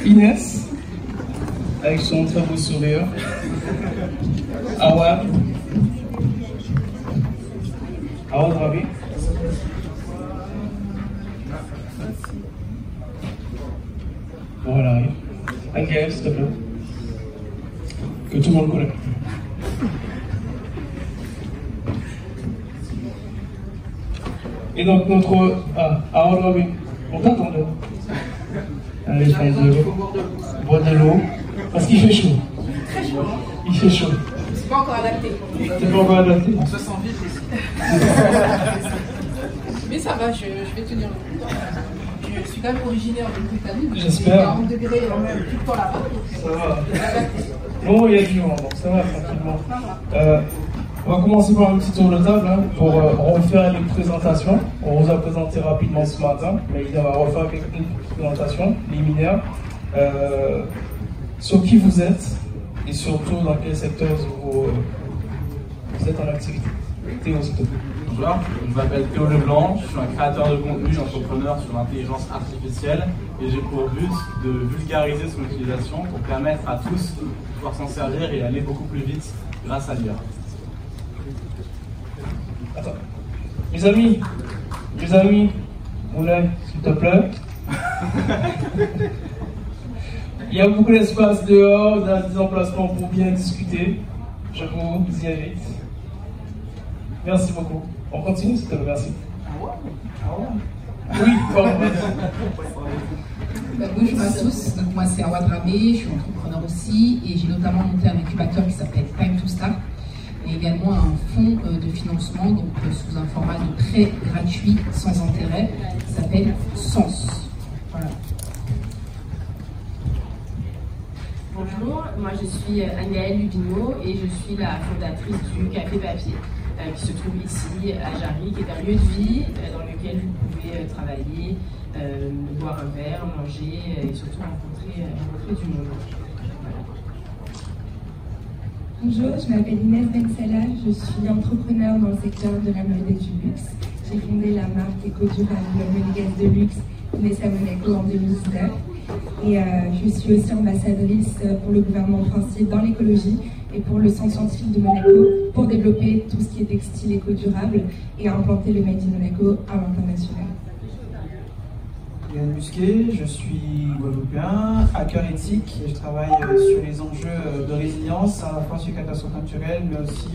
Inès, avec son très beau sourire. Awad. Awad Rabi. Voilà. Agaël, s'il te plaît. Que tout le monde connaît. Et donc notre... Awad Rabi. On t'attend là. Allez, je prends de l'eau. Bois de l'eau. Parce qu'il fait chaud. Très chaud. Il fait chaud. C'est pas encore adapté. C'est pas encore adapté. On se sent vite ici. Mais ça va, je vais tenir le coup. Je suis quand même originaire de Britannique. J'espère. 40 degrés même tout le temps là-bas. Ça va. Bon, il y a du vent, donc ça va tranquillement. On va commencer par un petit tour de table hein, pour refaire les présentations. On vous a présenté rapidement ce matin, mais il va refaire quelques présentations liminaires sur qui vous êtes et surtout dans quel secteur vous êtes en activité. Théo, s'il te plaît. Bonjour, je m'appelle Théo Leblanc, je suis un créateur de contenu, entrepreneur sur l'intelligence artificielle et j'ai pour but de vulgariser son utilisation pour permettre à tous de pouvoir s'en servir et aller beaucoup plus vite grâce à l'IA. Attends. Mes amis, Moulin, s'il te plaît. Il y a beaucoup d'espace dehors, dans des emplacements pour bien discuter. Je vous y invite. Merci beaucoup. On continue, s'il te plaît, merci. Oui, pardon. Bonjour à tous, donc moi c'est Awad Rabi, je suis entrepreneur aussi et j'ai notamment monté un incubateur qui s'appelle Time to Start et également un fonds de financement donc sous un format de prêt gratuit sans intérêt qui s'appelle Sens. Voilà. Bonjour, moi je suis Anne-Gaëlle Lubino et je suis la fondatrice du Café Papier qui se trouve ici à Jarry, qui est un lieu de vie dans lequel vous pouvez travailler, boire un verre, manger et surtout rencontrer du monde. Voilà. Bonjour, je m'appelle Inès Bensalah, je suis entrepreneur dans le secteur de la mode et du luxe. J'ai fondé la marque éco-durable monégasque de luxe Nessa Monaco en 2019 et je suis aussi ambassadrice pour le gouvernement français dans l'écologie et pour le centre scientifique de Monaco pour développer tout ce qui est textile éco-durable et implanter le Made in Monaco à l'international. Yann Musquet, je suis guadeloupéen, hacker éthique et je travaille sur les enjeux de résilience, à la fois sur les catastrophes naturelles mais aussi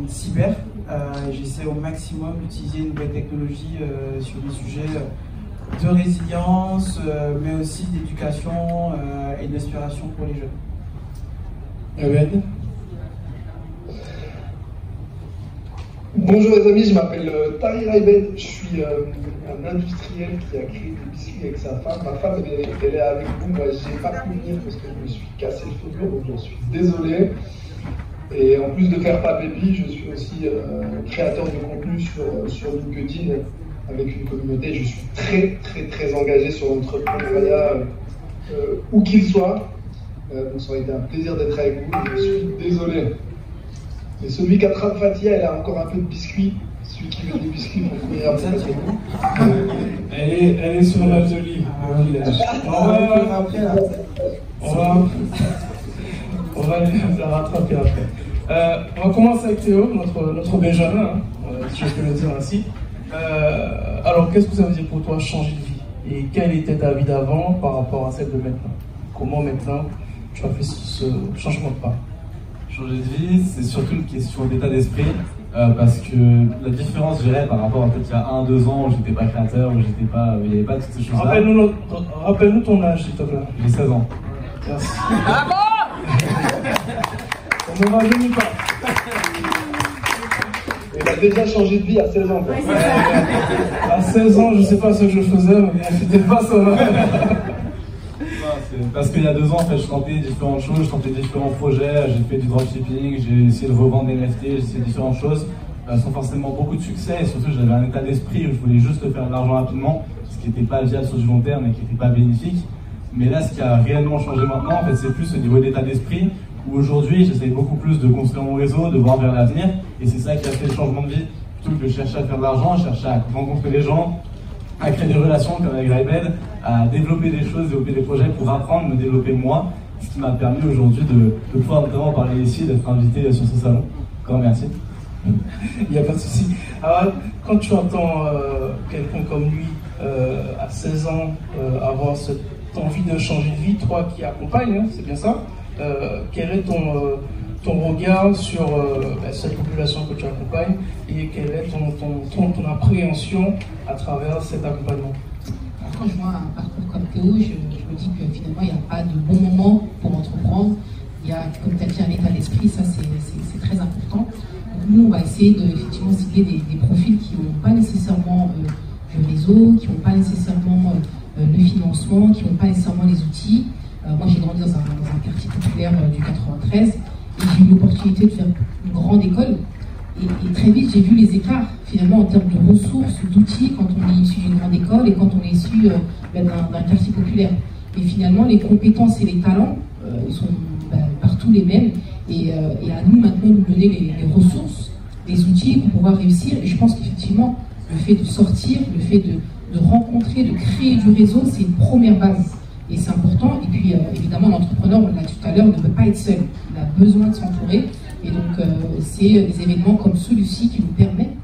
cyber. J'essaie au maximum d'utiliser une nouvelle technologie sur des sujets de résilience mais aussi d'éducation et d'inspiration pour les jeunes. Bonjour les amis, je m'appelle Tahir Aibed, je suis un industriel qui a créé des biscuits avec sa femme. Ma femme elle est avec vous, moi j'ai pas pu venir parce que je me suis cassé le figure, donc j'en suis désolé. Et en plus de faire Pas Baby, je suis aussi créateur de contenu sur LinkedIn avec une communauté. Je suis très engagé sur l'entrepreneuriat où qu'il soit. Donc ça aurait été un plaisir d'être avec vous, je suis désolé. Et celui qui attrape Fatia, elle a encore un peu de biscuits. Celui qui veut des biscuits pour courir un peu avec vous. Elle est sur l'atelier. On va la rattraper après. On va commencer avec Théo, notre Benjamin, si je peux le dire ainsi. Alors, qu'est-ce que ça veut dire pour toi changer de vie? Et quelle était ta vie d'avant par rapport à celle de maintenant? Comment maintenant tu as fait ce changement de pas? Changer de vie, c'est surtout une question d'état d'esprit, parce que la différence, je dirais, par rapport à peut-être il y a 1-2 ans où j'étais pas créateur, où j'étais pas, il n'y avait pas toutes ces choses-là. Rappelle-nous ton âge, s'il te plaît. J'ai 16 ans. Merci. On ne rajeunit pas. Il a déjà changé de vie à 16 ans. À 16 ans, je ne sais pas ce que je faisais, mais c'était pas ça. Parce qu'il y a 2 ans, en fait, je tentais différentes choses, je tentais différents projets, j'ai fait du dropshipping, j'ai essayé de revendre des NFT, j'ai essayé différentes choses, sans forcément beaucoup de succès, et surtout j'avais un état d'esprit où je voulais juste faire de l'argent rapidement, ce qui n'était pas viable sur du long terme et qui n'était pas bénéfique. Mais là, ce qui a réellement changé maintenant, en fait, c'est plus au niveau d'état d'esprit, où aujourd'hui, j'essaye beaucoup plus de construire mon réseau, de voir vers l'avenir, et c'est ça qui a fait le changement de vie. Plutôt que de chercher à faire de l'argent, chercher à rencontrer les gens, à créer des relations comme avec Raibed, à développer des choses, développer des projets pour apprendre, me développer moi, ce qui m'a permis aujourd'hui de pouvoir notamment parler ici, d'être invité sur ce salon. Encore merci. Il n'y a pas de souci. Alors, quand tu entends quelqu'un comme lui, à 16 ans, avoir cette envie de changer de vie, toi qui accompagnes, hein, c'est bien ça, quel est ton regard sur cette population que tu accompagnes et quelle est ton appréhension à travers cet accompagnement? Quand je vois un parcours comme Théo, je me dis que finalement il n'y a pas de bon moment pour entreprendre. Il y a, comme tu as dit, un état d'esprit, ça c'est très important. Donc, nous, on va essayer de effectivement cibler des profils qui n'ont pas nécessairement le réseau, qui n'ont pas nécessairement le financement, qui n'ont pas nécessairement les outils. Moi, j'ai grandi dans un quartier populaire du 93 et j'ai eu l'opportunité de faire une grande école. Et très vite, j'ai vu les écarts, finalement, en termes de ressources, d'outils, quand on est issu d'une grande école et quand on est issu d'un quartier populaire. Et finalement, les compétences et les talents, ils sont partout les mêmes. Et à nous, maintenant, de donner les ressources, les outils pour pouvoir réussir. Et je pense qu'effectivement, le fait de sortir, le fait de rencontrer, de créer du réseau, c'est une première base. Et c'est important. Et puis, évidemment, l'entrepreneur, on l'a dit tout à l'heure, ne peut pas être seul. Il a besoin de s'entourer. Et donc, c'est des événements comme celui-ci qui nous permettent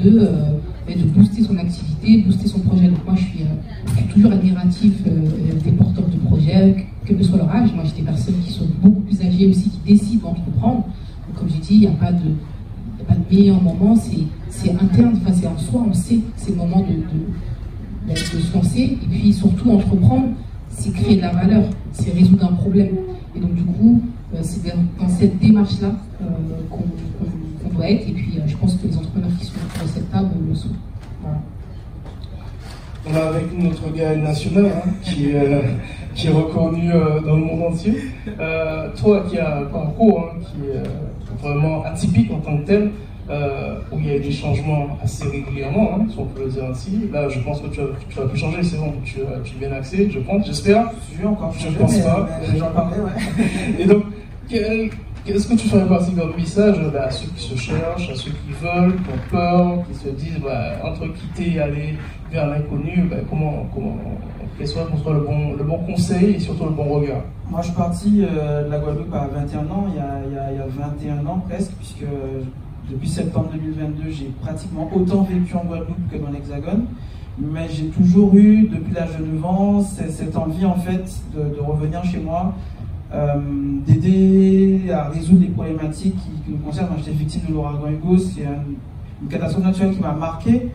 de booster son activité, de booster son projet. Donc, moi, je suis toujours admiratif des porteurs de projets, quel que soit leur âge. Moi, j'ai des personnes qui sont beaucoup plus âgées aussi, qui décident d'entreprendre. Donc, comme j'ai dit, il n'y a pas de meilleur moment. C'est interne, enfin, c'est en soi, on sait que c'est le moment de se lancer. Et puis, surtout, entreprendre, c'est créer de la valeur, c'est résoudre un problème. Et donc, du coup, c'est dans cette démarche-là qu'on doit être. Et puis, je pense que les entrepreneurs qui sont autour de cette table le sont. Voilà. On a avec nous notre Gaël national, hein, qui est reconnu dans le monde entier. Toi qui as un parcours qui est vraiment atypique en tant que tel, où il y a eu des changements assez régulièrement, hein, si on peut le dire ainsi. Là, je pense que tu vas plus changer, c'est bon, tu es bien axé, je pense, j'espère. Je encore je ne pense pas. J'en parlais, ouais. Et donc, est-ce que tu ferais partie d'un message à ceux qui se cherchent, à ceux qui veulent, qui ont peur, qui se disent, entre quitter et aller vers l'inconnu, quel soit le bon conseil et surtout le bon regard? Moi, je suis parti de la Guadeloupe à 21 ans, il y a 21 ans presque, puisque depuis septembre 2022, j'ai pratiquement autant vécu en Guadeloupe que dans l'Hexagone. Mais j'ai toujours eu, depuis l'âge de 9 ans, cette envie en fait de revenir chez moi, d'aider à résoudre les problématiques qui me concernent. Moi, j'étais victime de l'ouragan Hugo, c'est une catastrophe naturelle qui m'a marqué.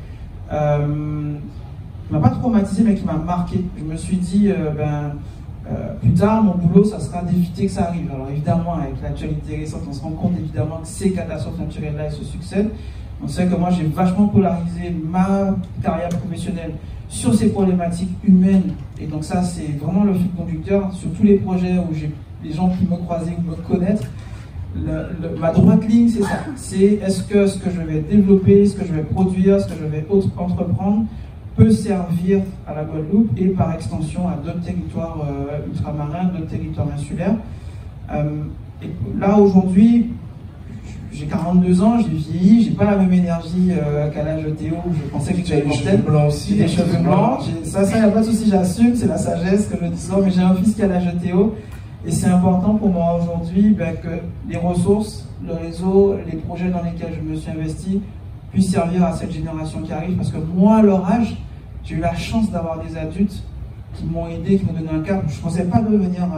Qui m'a pas traumatisé, mais qui m'a marqué. Je me suis dit, plus tard, mon boulot, ça sera d'éviter que ça arrive. Alors évidemment, avec l'actualité récente, on se rend compte évidemment que ces catastrophes naturelles-là, elles se succèdent. On sait que moi, j'ai vachement polarisé ma carrière professionnelle sur ces problématiques humaines. Et donc ça, c'est vraiment le fil conducteur sur tous les projets où j'ai les gens qui me croisaient ou me connaissent. Ma droite ligne, c'est ça. C'est est-ce que ce que je vais développer, ce que je vais produire, ce que je vais entreprendre peut servir à la Guadeloupe et par extension à d'autres territoires ultramarins, d'autres territoires insulaires. Et là, aujourd'hui, j'ai 42 ans, j'ai vieilli, j'ai pas la même énergie qu'à l'âge de Théo où je pensais que j'avais des cheveux blancs aussi. Des cheveux blancs, ça y a pas de souci, j'assume, c'est la sagesse que je dis souvent, mais j'ai un fils qui a l'âge de Théo et c'est important pour moi aujourd'hui que les ressources, le réseau, les projets dans lesquels je me suis investi puissent servir à cette génération qui arrive parce que moi, à leur âge, j'ai eu la chance d'avoir des adultes qui m'ont aidé, qui m'ont donné un cap. Je ne pensais pas devenir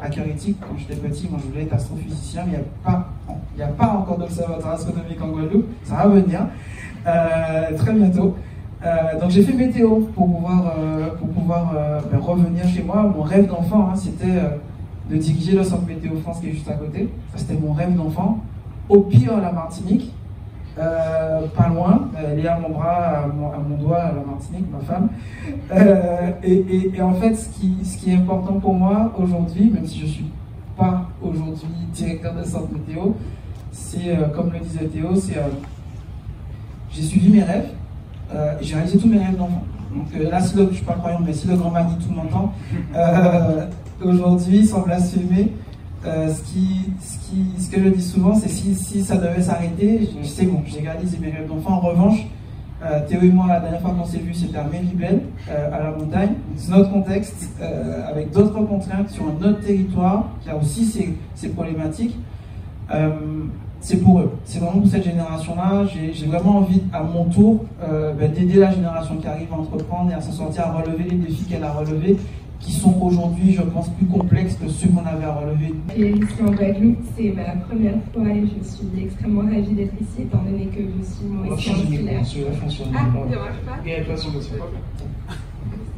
acaritique quand j'étais petit. Moi, je voulais être astrophysicien, mais il n'y a pas encore d'observatoire astronomique en Guadeloupe. Ça va venir très bientôt. Donc, j'ai fait météo pour pouvoir revenir chez moi. Mon rêve d'enfant, c'était de diriger le centre Météo France qui est juste à côté. C'était mon rêve d'enfant. Au pire, la Martinique. Pas loin, elle est à mon bras, à mon doigt, à la Martinique, ma femme. Et en fait, ce qui est important pour moi aujourd'hui, même si je ne suis pas aujourd'hui directeur de centre météo, c'est, comme le disait Théo, j'ai suivi mes rêves, j'ai réalisé tous mes rêves d'enfant. Donc là, je ne suis pas croyant, mais si le grand Manitou m'entend, aujourd'hui, sans blasphémer, ce que je dis souvent, c'est si ça devait s'arrêter, c'est bon, j'ai réalisé mes rêves d'enfant. En revanche, Théo et moi, la dernière fois qu'on s'est vus, c'était à Méribel, à la montagne. C'est notre contexte, avec d'autres contraintes sur un autre territoire qui a aussi ses problématiques. C'est pour eux, c'est vraiment pour cette génération-là. J'ai vraiment envie, à mon tour, d'aider la génération qui arrive à entreprendre et à s'en sortir, à relever les défis qu'elle a relevés, qui sont aujourd'hui, je pense, plus complexes que ceux qu'on avait à relever. Et ici en Guadeloupe, c'est ma première fois et je suis extrêmement ravie d'être ici, étant donné que je suis mauricienne insulaire. Ah, ne dérange pas. Et elle passe sur le micro.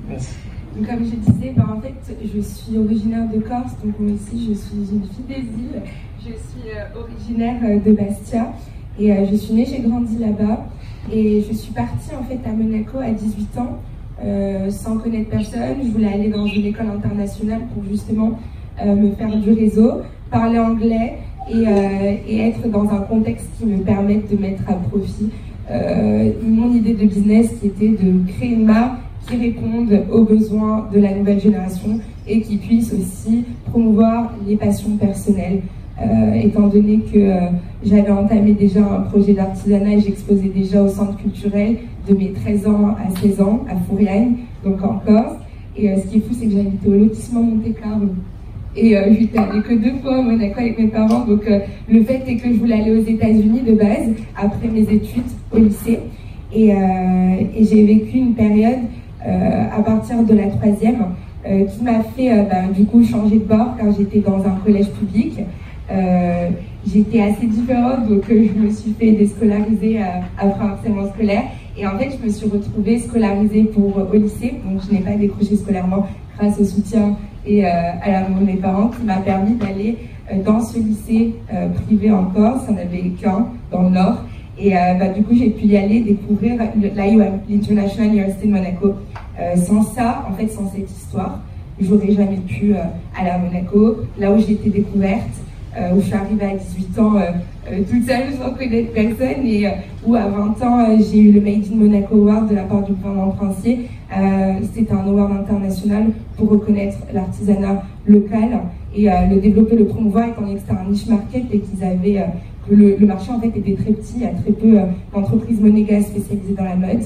Merci. Donc, comme je disais, en fait, je suis originaire de Corse, donc moi aussi, je suis une fille des îles. Je suis originaire de Bastia et je suis née, j'ai grandi là-bas. Et je suis partie en fait à Monaco à 18 ans. Sans connaître personne, je voulais aller dans une école internationale pour justement me faire du réseau, parler anglais et être dans un contexte qui me permette de mettre à profit mon idée de business qui était de créer une marque qui réponde aux besoins de la nouvelle génération et qui puisse aussi promouvoir les passions personnelles. Étant donné que j'avais entamé déjà un projet d'artisanat et j'exposais déjà au centre culturel de mes 13 ans à 16 ans à Fouriagne, donc en Corse. Et ce qui est fou, c'est que j'ai habité au lotissement Monte-Carlo. Et j'étais allée que 2 fois à Monaco avec mes parents. Donc le fait est que je voulais aller aux États-Unis de base, après mes études au lycée. Et j'ai vécu une période à partir de la 3e qui m'a fait du coup changer de bord car j'étais dans un collège public. J'étais assez différente, donc je me suis fait déscolariser après un harcèlement scolaire. Et en fait, je me suis retrouvée scolarisée au lycée, donc je n'ai pas décroché scolairement grâce au soutien et à l'amour de mes parents qui m'a permis d'aller dans ce lycée privé en Corse. Il n'y en avait qu'un dans le Nord. Et du coup, j'ai pu y aller découvrir l'IUM, l'International University de Monaco. Sans ça, en fait, sans cette histoire, j'aurais jamais pu aller à Monaco, là où j'ai été découverte. Où je suis arrivée à 18 ans toute seule sans connaître personne et où à 20 ans j'ai eu le Made in Monaco Award de la part du gouvernement princier. C'était un award international pour reconnaître l'artisanat local et le développer, le promouvoir étant donné que c'était un niche market et qu'ils avaient que le marché en fait était très petit, il y a très peu d'entreprises monégasques spécialisées dans la mode.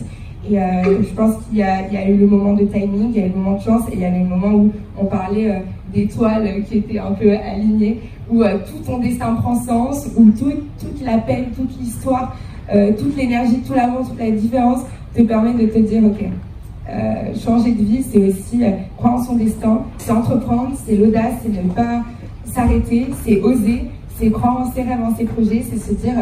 Et je pense qu'il y a eu le moment de timing, il y a eu le moment de chance et il y a eu le moment où on parlait d'étoiles qui étaient un peu alignées, où tout ton destin prend sens, où toute la peine, toute l'histoire, toute l'énergie, tout l'amour, toute la différence te permet de te dire ok, changer de vie, c'est aussi croire en son destin, c'est entreprendre, c'est l'audace, c'est ne pas s'arrêter, c'est oser, c'est croire en ses rêves, en ses projets, c'est se dire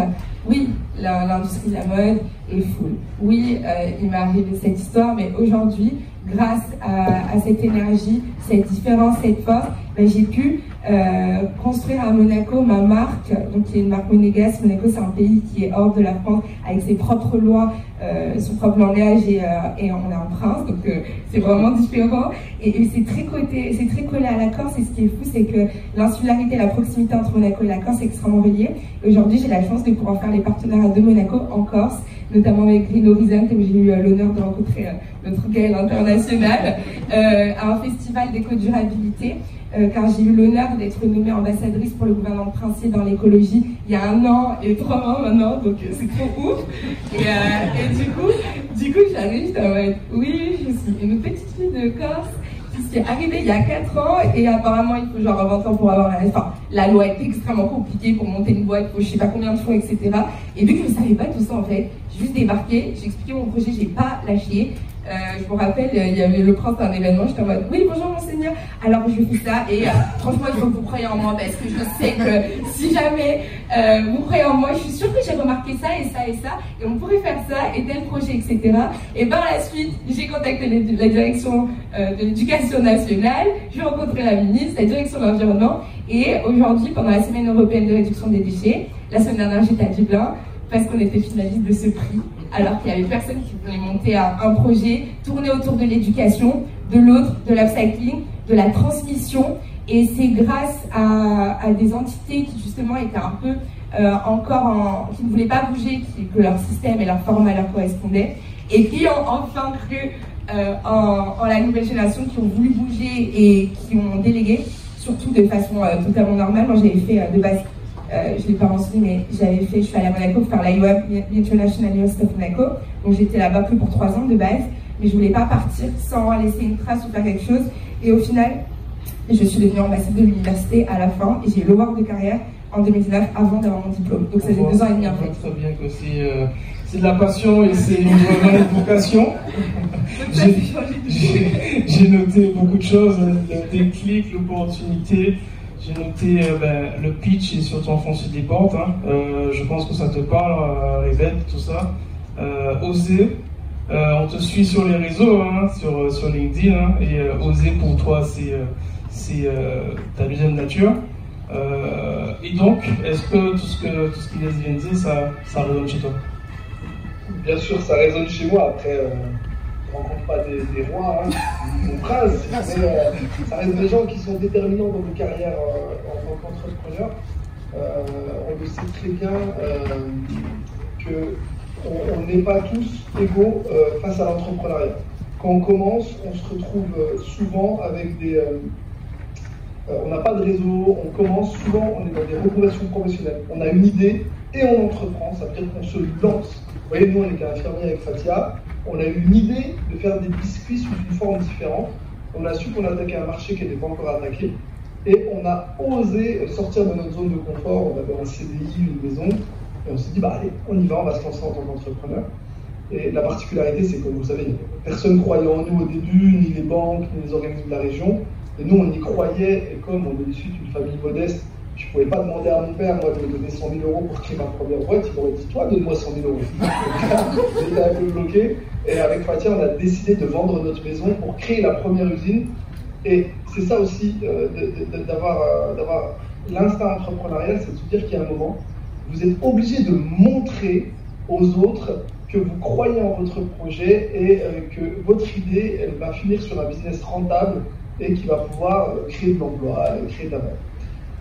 oui, l'industrie de la mode est full. Oui, il m'est arrivé cette histoire, mais aujourd'hui, grâce à cette énergie, cette différence, cette force, j'ai pu construire à Monaco ma marque, donc qui est une marque monégasque. Monaco, c'est un pays qui est hors de la France, avec ses propres lois, son propre langage, et on est un prince, donc c'est vraiment différent. Et c'est très collé à la Corse, et ce qui est fou, c'est que l'insularité, la proximité entre Monaco et la Corse est extrêmement reliée. Aujourd'hui, j'ai la chance de pouvoir faire les partenariats de Monaco en Corse, notamment avec Green Horizon, où j'ai eu l'honneur de rencontrer notre Gaëlle international, à un festival d'éco-durabilité. Car j'ai eu l'honneur d'être nommée ambassadrice pour le gouvernement princier dans l'écologie il y a 1 an et 3 mois maintenant, donc c'est trop ouf. Et du coup j'arrive, j'étais en mode, oui, je suis une petite fille de Corse qui est arrivée il y a 4 ans et apparemment il faut genre 20 ans pour avoir la loi est extrêmement compliquée pour monter une boîte, il faut je sais pas combien de fonds, etc. Et vu que je ne savais pas tout ça en fait, j'ai juste débarqué, j'ai expliqué mon projet, j'ai pas lâché. Je me rappelle, il y avait le prince d'un événement, j'étais en mode oui bonjour monseigneur, alors je fais ça et franchement il faut que vous croyez en moi parce que je sais que si jamais vous croyez en moi, je suis sûre que j'ai remarqué ça et ça et ça et on pourrait faire ça et tel projet etc. Et par la suite j'ai contacté la direction de l'éducation nationale, j'ai rencontré la ministre, la direction de l'environnement et aujourd'hui pendant la semaine européenne de réduction des déchets, la semaine dernière j'étais à Dublin parce qu'on était finaliste de ce prix. Alors qu'il y avait personne qui voulait monter un projet tourné autour de l'éducation, de l'autre, de l'upcycling, de la transmission. Et c'est grâce à des entités qui justement étaient un peu qui ne voulaient pas bouger, que leur système et leur format leur correspondaient, et qui ont enfin cru en la nouvelle génération, qui ont voulu bouger et qui ont délégué, surtout de façon totalement normale. Moi j'avais fait de base je ne l'ai pas mentionné, mais je suis allée à Monaco pour faire l'IOM, l'International University of Monaco. Donc j'étais là-bas que pour 3 ans de base, mais je ne voulais pas partir sans laisser une trace ou faire quelque chose. Et au final, je suis devenue ambassadeur de l'université à la fin, et j'ai eu l'award de carrière en 2019 avant d'avoir mon diplôme. Donc ça fait 2 ans et demi en fait. Très bien que c'est de la passion et c'est vraiment une vocation. J'ai noté beaucoup de choses, le déclic, l'opportunité. J'ai noté le pitch et surtout enfoncer des portes. Hein. Je pense que ça te parle, Rebecca, tout ça. Oser. On te suit sur les réseaux, hein, sur LinkedIn. Hein, et oser pour toi, c'est ta deuxième nature. Et donc, est-ce que tout ce qu'Inès vient de dire, ça résonne chez toi? Bien sûr, ça résonne chez moi. Après, je ne rencontre pas des rois, hein, ou princes, mais ça reste des gens qui sont déterminants dans nos carrières en tant qu'entrepreneurs. On le sait très bien qu'on n'est pas tous égaux face à l'entrepreneuriat. Quand on commence, on se retrouve souvent avec on n'a pas de réseau, on commence souvent, on est dans des reconversions professionnelles. On a une idée et on entreprend, ça veut dire qu'on se lance. Vous voyez, nous, on était infirmiers avec Fatia, on a eu une idée de faire des biscuits sous une forme différente. On a su qu'on attaquait un marché qui n'était pas encore attaqué et on a osé sortir de notre zone de confort. On avait un CDI, une maison, et on s'est dit, allez, on y va, on va se lancer en tant qu'entrepreneur. Et la particularité, c'est que vous savez, personne ne croyait en nous au début, ni les banques, ni les organismes de la région. Et nous, on y croyait, et comme on est issu d'une famille modeste, je ne pouvais pas demander à mon père, moi, de me donner 100 000 € pour créer ma première boîte. Il m'aurait dit, toi, donne-moi 100 000 €. J'étais un peu bloqué. Et avec Fatia, on a décidé de vendre notre maison pour créer la première usine. Et c'est ça aussi, d'avoir l'instinct entrepreneurial, c'est de se dire qu'il y a un moment, vous êtes obligé de montrer aux autres que vous croyez en votre projet et que votre idée, elle va finir sur un business rentable et qui va pouvoir créer de l'emploi, créer de la valeur.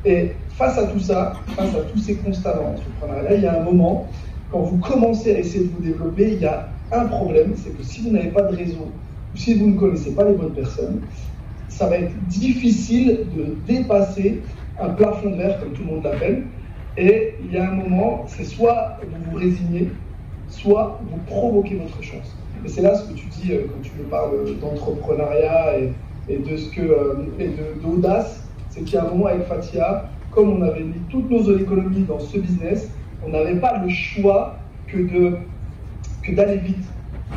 Et face à tout ça, face à tous ces constats dans l'entrepreneuriat, il y a un moment, quand vous commencez à essayer de vous développer, il y a un problème, c'est que si vous n'avez pas de réseau, ou si vous ne connaissez pas les bonnes personnes, ça va être difficile de dépasser un plafond de verre, comme tout le monde l'appelle. Et il y a un moment, c'est soit vous vous résignez, soit vous provoquez votre chance. Et c'est là ce que tu dis quand tu me parles d'entrepreneuriat et d'audace, c'est qu'il y a un moment avec Fatia, comme on avait mis toutes nos économies dans ce business, on n'avait pas le choix que d'aller vite.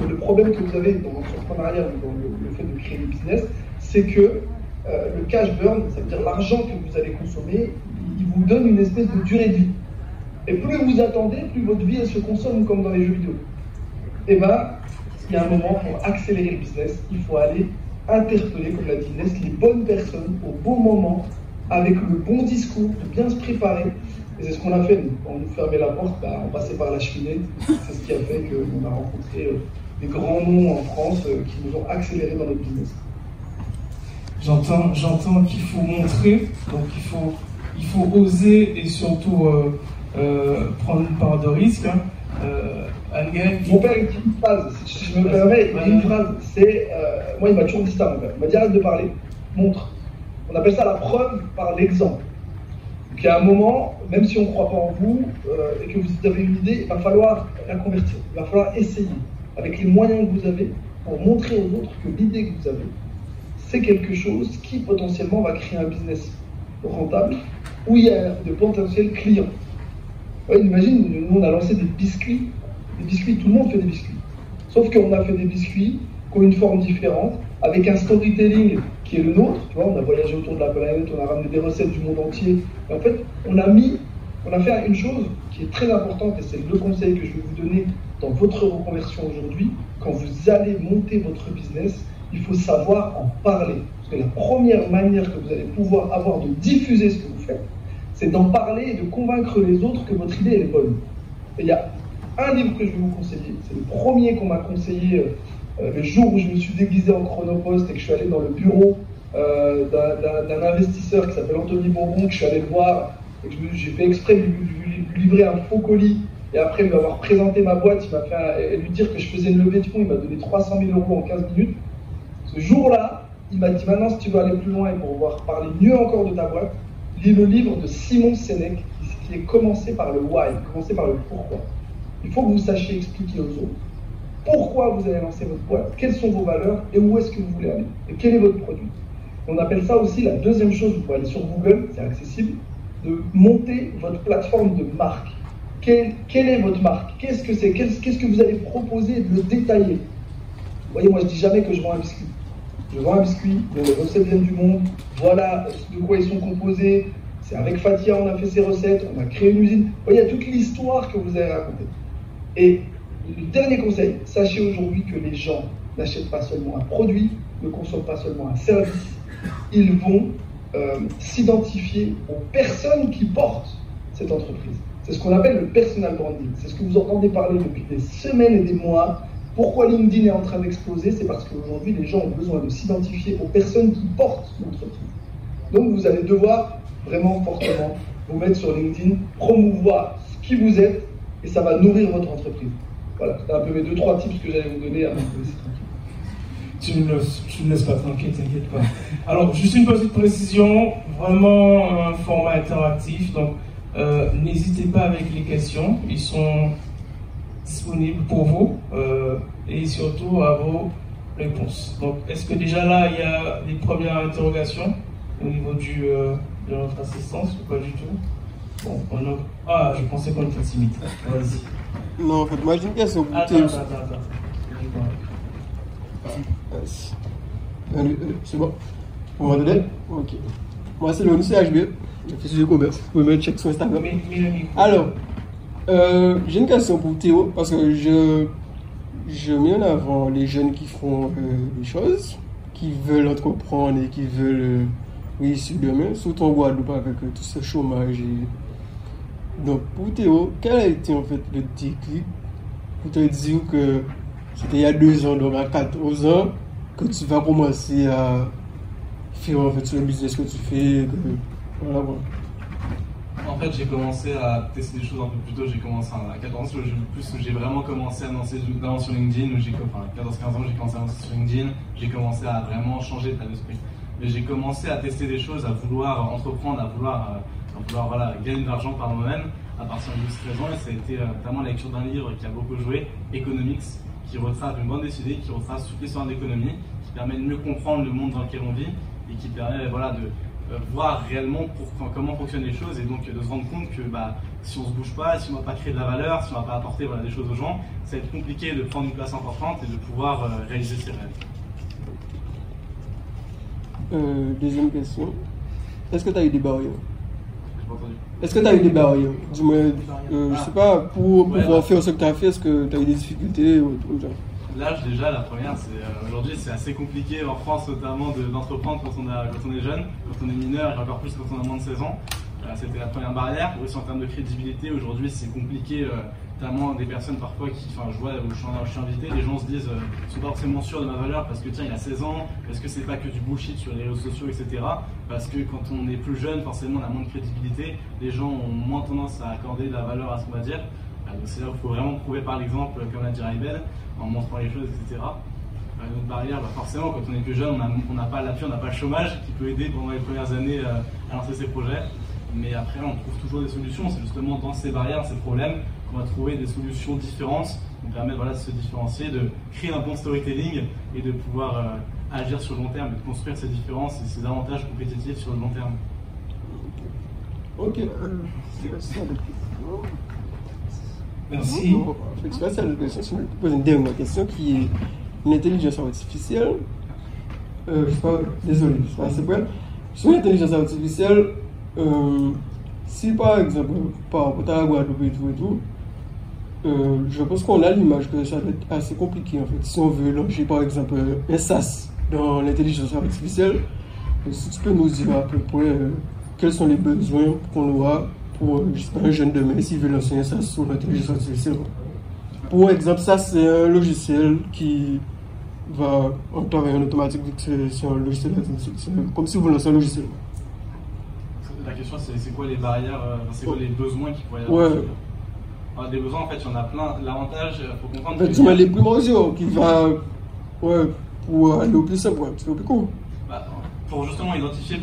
Et le problème que vous avez dans l'entrepreneuriat ou dans le fait de créer le business, c'est que le cash burn, ça veut dire l'argent que vous allez consommer, il vous donne une espèce de durée de vie. Et plus vous attendez, plus votre vie elle se consomme comme dans les jeux vidéo. Et bien, il y a un moment pour accélérer le business, il faut aller interpeller, comme l'a dit Inès, les bonnes personnes au bon moment, avec le bon discours, de bien se préparer. Et c'est ce qu'on a fait, nous. Quand on nous fermait la porte, on passait par la cheminée. C'est ce qui a fait qu'on a rencontré des grands noms en France qui nous ont accéléré dans notre business. J'entends qu'il faut montrer, donc il faut oser et surtout prendre une part de risque. Hein. Mon père il dit une phrase, si je me permets, il dit une phrase, c'est, moi il m'a toujours dit ça, mon père, il m'a dit arrête de parler, montre. On appelle ça la preuve par l'exemple. Donc il y a un moment, même si on ne croit pas en vous et que vous avez une idée, il va falloir la convertir, il va falloir essayer avec les moyens que vous avez pour montrer aux autres que l'idée que vous avez, c'est quelque chose qui potentiellement va créer un business rentable où il y a de potentiels clients. Ouais, imagine, nous on a lancé des biscuits, tout le monde fait des biscuits. Sauf qu'on a fait des biscuits qui ont une forme différente, avec un storytelling qui est le nôtre. Tu vois, on a voyagé autour de la planète, on a ramené des recettes du monde entier. Et en fait, on a fait une chose qui est très importante, et c'est le conseil que je vais vous donner dans votre reconversion aujourd'hui. Quand vous allez monter votre business, il faut savoir en parler. Parce que la première manière que vous allez pouvoir avoir de diffuser ce que vous faites, c'est d'en parler et de convaincre les autres que votre idée elle est bonne. Et il y a un livre que je vais vous conseiller, c'est le premier qu'on m'a conseillé le jour où je me suis déguisé en Chronopost et que je suis allé dans le bureau d'un investisseur qui s'appelle Anthony Bourbon, que je suis allé le voir et que j'ai fait exprès de lui livrer un faux colis. Et après lui avoir présenté ma boîte, il m'a fait lui dire que je faisais une levée de fonds, il m'a donné 300 000 € en 15 minutes. Ce jour-là, il m'a dit maintenant si tu veux aller plus loin et pour pouvoir parler mieux encore de ta boîte, lis le livre de Simon Sinek qui qui est commencer par le why, commencer par le pourquoi. Il faut que vous sachiez expliquer aux autres pourquoi vous allez lancer votre boîte, quelles sont vos valeurs et où est-ce que vous voulez aller, et quel est votre produit. On appelle ça aussi la deuxième chose, vous pouvez aller sur Google, c'est accessible, de monter votre plateforme de marque. Quelle est votre marque? Qu'est-ce que c'est? Qu'est-ce que vous allez proposer? De le détailler. Vous voyez, moi je dis jamais que je vends un biscuit. Je vends un biscuit, dont les recettes viennent du monde, voilà de quoi ils sont composés. C'est avec Fatia, on a fait ces recettes, on a créé une usine. Vous voyez, il y a toute l'histoire que vous avez racontée. Et le dernier conseil, sachez aujourd'hui que les gens n'achètent pas seulement un produit, ne consomment pas seulement un service, ils vont s'identifier aux personnes qui portent cette entreprise. C'est ce qu'on appelle le personal branding. C'est ce que vous entendez parler depuis des semaines et des mois. Pourquoi LinkedIn est en train d'exploser? C'est parce qu'aujourd'hui, les gens ont besoin de s'identifier aux personnes qui portent l'entreprise. Donc, vous allez devoir vraiment fortement vous mettre sur LinkedIn, promouvoir ce qui vous êtes, et ça va nourrir votre entreprise. Voilà, c'était un peu mes 2-3 tips que j'allais vous donner avant de vous laisser tranquille. Tu ne laisses pas tranquille, t'inquiète pas. Alors, juste une petite précision, vraiment un format interactif, donc n'hésitez pas avec les questions, ils sont disponibles pour vous et surtout à vos réponses. Donc, est-ce que déjà là, il y a des premières interrogations au niveau de notre assistance ou pas du tout? Bon, ah, je pensais qu'on était timide. Vas-y. Non, en fait, moi j'ai une question. Attends. C'est bon? Vous m'entendez? Ok. Moi c'est le CHB, le fils de commerce. Vous pouvez me checker sur Instagram. Alors, j'ai une question pour Théo, parce que je mets en avant les jeunes qui font des choses, qui veulent entreprendre et qui veulent réussir demain, surtout en Guadeloupe avec tout ce chômage. Donc pour Théo, quel a été en fait le déclic pour te dire que c'était il y a 2 ans, donc à 14 ans, que tu vas commencer à faire en fait le business que tu fais, voilà. En fait, j'ai commencé à tester des choses un peu plus tôt. J'ai commencé à 14 ans, j'ai vraiment commencé à lancer sur LinkedIn. 14-15 ans, j'ai commencé à lancer sur LinkedIn. J'ai commencé à vraiment changer d'état d'esprit. Mais j'ai commencé à tester des choses, à vouloir entreprendre, à vouloir voilà, gagner de l'argent par moi-même à partir de 12-13 ans. Et ça a été notamment la lecture d'un livre qui a beaucoup joué, Economics, qui retrace une bande dessinée, qui retrace toute l'histoire de l'économie, qui permet de mieux comprendre le monde dans lequel on vit et qui permet voilà, de voir réellement comment fonctionnent les choses et donc de se rendre compte que si on ne se bouge pas, si on ne va pas créer de la valeur, si on ne va pas apporter des choses aux gens, ça va être compliqué de prendre une place importante et de pouvoir réaliser ses rêves. Deuxième question, est-ce que tu as eu des barrières? Est-ce que tu as eu des barrières? Dis-moi, je sais pas, pour pouvoir faire ce que tu as fait, est-ce que tu as eu des difficultés ou genre? L'âge déjà, la première, c'est aujourd'hui c'est assez compliqué en France notamment d'entreprendre quand on est jeune, quand on est mineur et encore plus quand on a moins de 16 ans. C'était la première barrière. Aussi en termes de crédibilité, aujourd'hui c'est compliqué, notamment des personnes parfois qui, je vois où je suis invité, les gens se disent, ils sont pas forcément sûrs de ma valeur parce que tiens il a 16 ans, parce que c'est pas que du bullshit sur les réseaux sociaux, etc. Parce que quand on est plus jeune, forcément on a moins de crédibilité, les gens ont moins tendance à accorder de la valeur à ce qu'on va dire. Donc c'est là où il faut vraiment prouver par l'exemple, comme l'a dit Raibel, en montrant les choses, etc. Une autre barrière, forcément, quand on est plus jeune, on n'a pas l'appui, on n'a pas le chomage qui peut aider pendant les premières années à lancer ses projets. Mais après, on trouve toujours des solutions. C'est justement dans ces barrières, ces problèmes, qu'on va trouver des solutions différentes qui nous permettent de se différencier, de créer un bon storytelling et de pouvoir agir sur le long terme, et de construire ces différences et ces avantages compétitifs sur le long terme. Ok. Merci. Tu vois, c'est une pose une dernière question qui est l'intelligence artificielle. Je sais pas, désolé, c'est vrai. Sur l'intelligence artificielle, si par exemple, par rapport à la Guadeloupe et tout, je pense qu'on a l'image que ça va être assez compliqué en fait. Si on veut lancer par exemple un SaaS dans l'intelligence artificielle, si tu peux nous dire à peu près quels sont les besoins qu'on aura pour un jeune demain s'il veut lancer un SaaS sur l'intelligence artificielle. Pour exemple, ça c'est un logiciel qui va en travaillant en automatique vu que c'est un logiciel, comme si vous lancez un logiciel. La question c'est quoi les barrières, c'est quoi les besoins qu'il pourrait y avoir? Ouais. Alors, des besoins en fait il y en a plein. L'avantage, il faut comprendre que tu mets les primordiaux qui va pour aller au plus simple, un petit peu plus court. pour justement identifier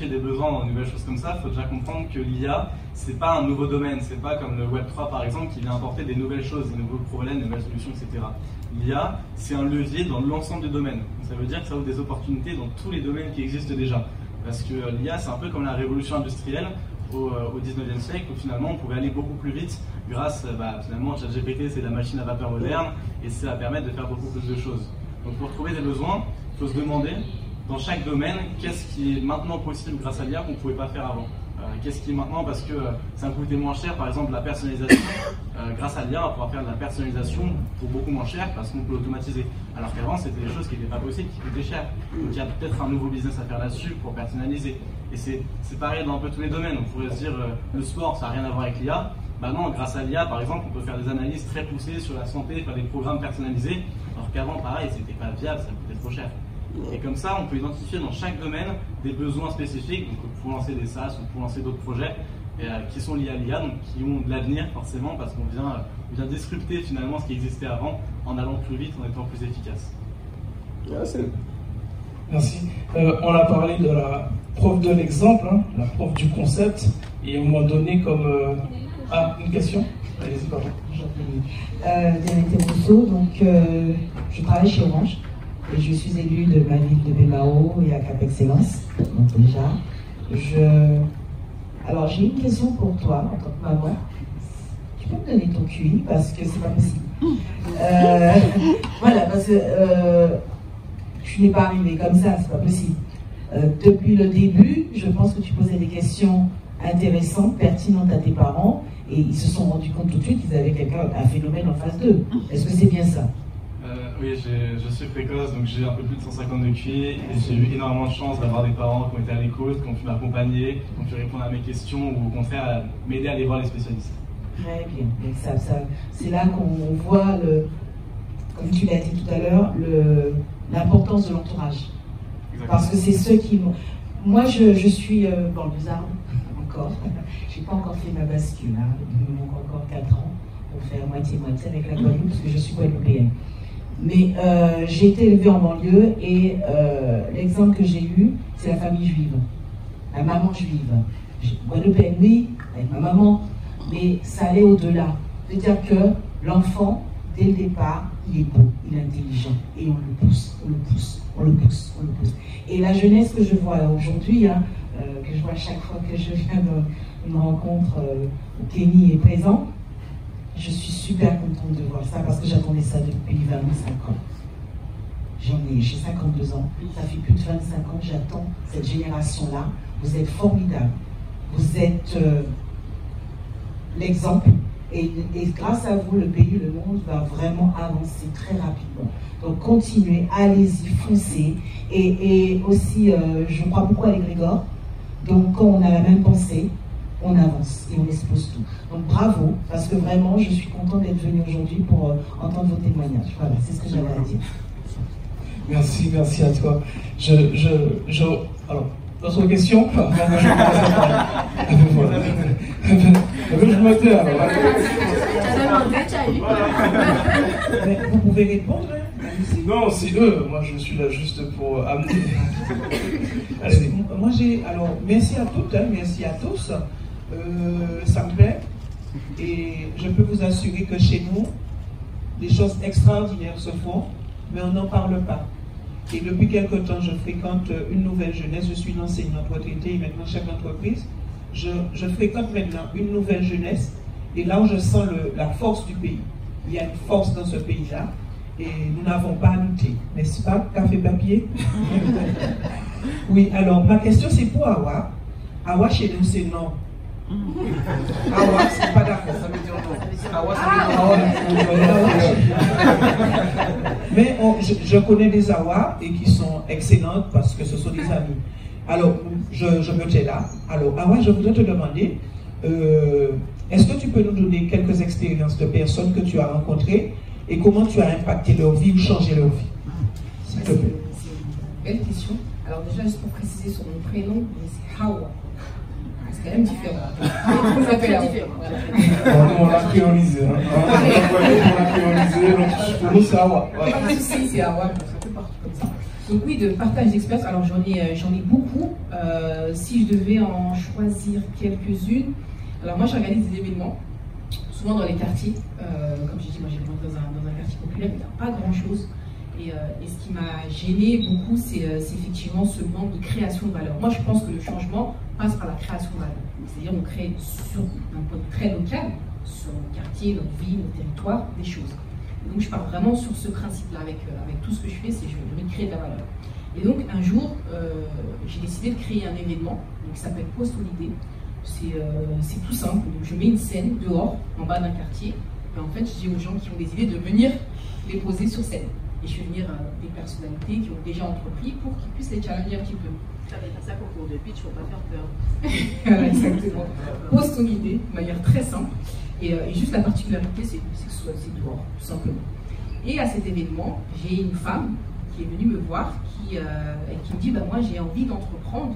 des besoins dans de nouvelles choses comme ça, il faut déjà comprendre que l'IA, c'est pas un nouveau domaine, c'est pas comme le Web3 par exemple qui vient apporter des nouvelles choses, des nouveaux problèmes, des nouvelles solutions, etc. L'IA, c'est un levier dans l'ensemble des domaines. Donc, ça veut dire que ça ouvre des opportunités dans tous les domaines qui existent déjà. Parce que l'IA, c'est un peu comme la révolution industrielle au 19e siècle, où finalement on pouvait aller beaucoup plus vite grâce, finalement, ChatGPT, c'est la machine à vapeur moderne, et ça va permettre de faire beaucoup plus de choses. Donc pour trouver des besoins, il faut se demander, dans chaque domaine, qu'est-ce qui est maintenant possible grâce à l'IA qu'on ne pouvait pas faire avant. Qu'est-ce qui est maintenant, parce que ça coûtait moins cher, par exemple la personnalisation, grâce à l'IA on pourra faire de la personnalisation pour beaucoup moins cher parce qu'on peut l'automatiser. Alors qu'avant c'était des choses qui n'étaient pas possibles, qui coûtaient cher. Donc il y a peut-être un nouveau business à faire là-dessus pour personnaliser. Et c'est pareil dans un peu tous les domaines. On pourrait se dire le sport ça n'a rien à voir avec l'IA. Bah non, grâce à l'IA par exemple on peut faire des analyses très poussées sur la santé, faire des programmes personnalisés, alors qu'avant pareil c'était pas viable, ça coûtait trop cher. Et comme ça, on peut identifier dans chaque domaine des besoins spécifiques, donc pour lancer des SaaS ou pour lancer d'autres projets qui sont liés à l'IA, donc qui ont de l'avenir forcément, parce qu'on vient disrupter finalement ce qui existait avant en allant plus vite, en étant plus efficace. Merci. On a parlé de la preuve de l'exemple, hein, la preuve du concept, et on m'a donné comme... une question. Allez-y, pardon. Dianette Rousseau, donc je travaille chez Orange. Et je suis élue de ma ville de Bémao et à Cap Excellence. Donc déjà, alors j'ai une question pour toi en tant que maman. Tu peux me donner ton QI parce que c'est pas possible. Voilà, parce que je n'ai pas arrivé comme ça, c'est pas possible. Depuis le début, je pense que tu posais des questions intéressantes, pertinentes à tes parents, et ils se sont rendus compte tout de suite qu'ils avaient un phénomène en face d'eux. Est-ce que c'est bien ça? Oui, je suis précoce, donc j'ai un peu plus de 150 de QI et j'ai eu énormément de chance d'avoir des parents qui ont été à l'écoute, qui ont pu m'accompagner, qui ont pu répondre à mes questions ou au contraire m'aider à aller voir les spécialistes. Très bien, donc c'est là qu'on voit, comme tu l'as dit tout à l'heure, l'importance de l'entourage. Parce que c'est ceux qui... Moi, je suis banlieusarde, encore. Je n'ai pas encore fait ma bascule, hein. Il me manque encore 4 ans pour faire moitié-moitié avec la Guadeloupe, parce que je suis guadeloupéenne. Mais j'ai été élevée en banlieue et l'exemple que j'ai eu, c'est la famille juive, la maman juive. Guadeloupéenne, oui, avec ma maman, mais ça allait au-delà. C'est-à-dire que l'enfant, dès le départ, il est beau, il est intelligent, et on le pousse, on le pousse, on le pousse, on le pousse. Et la jeunesse que je vois aujourd'hui, hein, que je vois à chaque fois que je viens d'une rencontre où Kenny est présent, je suis super contente de voir ça parce que j'attendais ça depuis 25 ans. J'ai 52 ans, ça fait plus de 25 ans que j'attends cette génération-là. Vous êtes formidables, vous êtes l'exemple et grâce à vous, le pays, le monde va vraiment avancer très rapidement. Donc continuez, allez-y, foncez. Et aussi, je crois beaucoup à l'égrégore. Donc quand on a la même pensée, on avance et on expose tout. Donc bravo, parce que vraiment, je suis contente d'être venue aujourd'hui pour entendre vos témoignages. Voilà, c'est ce que j'avais à dire. Merci à toi. Alors, d'autres questions? Vous pouvez répondre? Non, c'est eux. Moi, je suis là juste pour amener. Alors, merci à toutes, hein, merci à tous. Ça me plaît. Et je peux vous assurer que chez nous, des choses extraordinaires se font, mais on n'en parle pas. Et depuis quelque temps, je fréquente une nouvelle jeunesse. Je suis une enseignante retraitée et maintenant chef d'entreprise. Je fréquente maintenant une nouvelle jeunesse. Et là où je sens la force du pays. Il y a une force dans ce pays-là. Et nous n'avons pas à lutter. N'est-ce pas, café papier? Oui, alors ma question c'est pour Awa. Awa chez nous c'est non. Awa, c'est pas d'accord. Ça veut dire non. Awa, ça veut dire non. Mais je connais des Awa et qui sont excellentes parce que ce sont des amis. Alors, je me tais là. Alors, Awa, je voudrais te demander, est-ce que tu peux nous donner quelques expériences de personnes que tu as rencontrées et comment tu as impacté leur vie ou changé leur vie? S'il te plaît. C'est une belle question. Alors déjà, juste pour préciser sur mon prénom, c'est Hawa. C'est quand même différent. On s'appelle Hawa. On l'a créolisé. On l'a créolisé, donc pour nous c'est Hawa. Pas de souci, c'est Hawa, ça fait partout comme ça. Donc oui, de partage d'expérience, alors j'en ai beaucoup. Si je devais en choisir quelques-unes, alors moi j'organise des événements, souvent dans les quartiers. Comme j'ai dit, moi j'ai grandi dans un quartier populaire, il n'y a pas grand-chose. Et ce qui m'a gêné beaucoup, c'est effectivement ce manque de création de valeur. Moi je pense que le changement passe par la création de valeur. C'est-à-dire on crée sur un point très local, sur nos quartiers, notre vie, notre territoire, des choses. Donc je pars vraiment sur ce principe-là avec tout ce que je fais, c'est je veux créer de la valeur. Et donc un jour, j'ai décidé de créer un événement qui s'appelle Post Holiday. C'est tout simple, donc je mets une scène dehors, en bas d'un quartier, et en fait je dis aux gens qui ont des idées de venir les poser sur scène. Et je fais venir des personnalités qui ont déjà entrepris pour qu'ils puissent les challenger un petit peu. Ça va être ça qu'au cours de pitch, il ne faut pas faire peur. Voilà, exactement. Post Holiday, de manière très simple. Et juste la particularité, c'est que c'est dehors, tout simplement. Et à cet événement, j'ai une femme qui est venue me voir, qui me dit, moi j'ai envie d'entreprendre,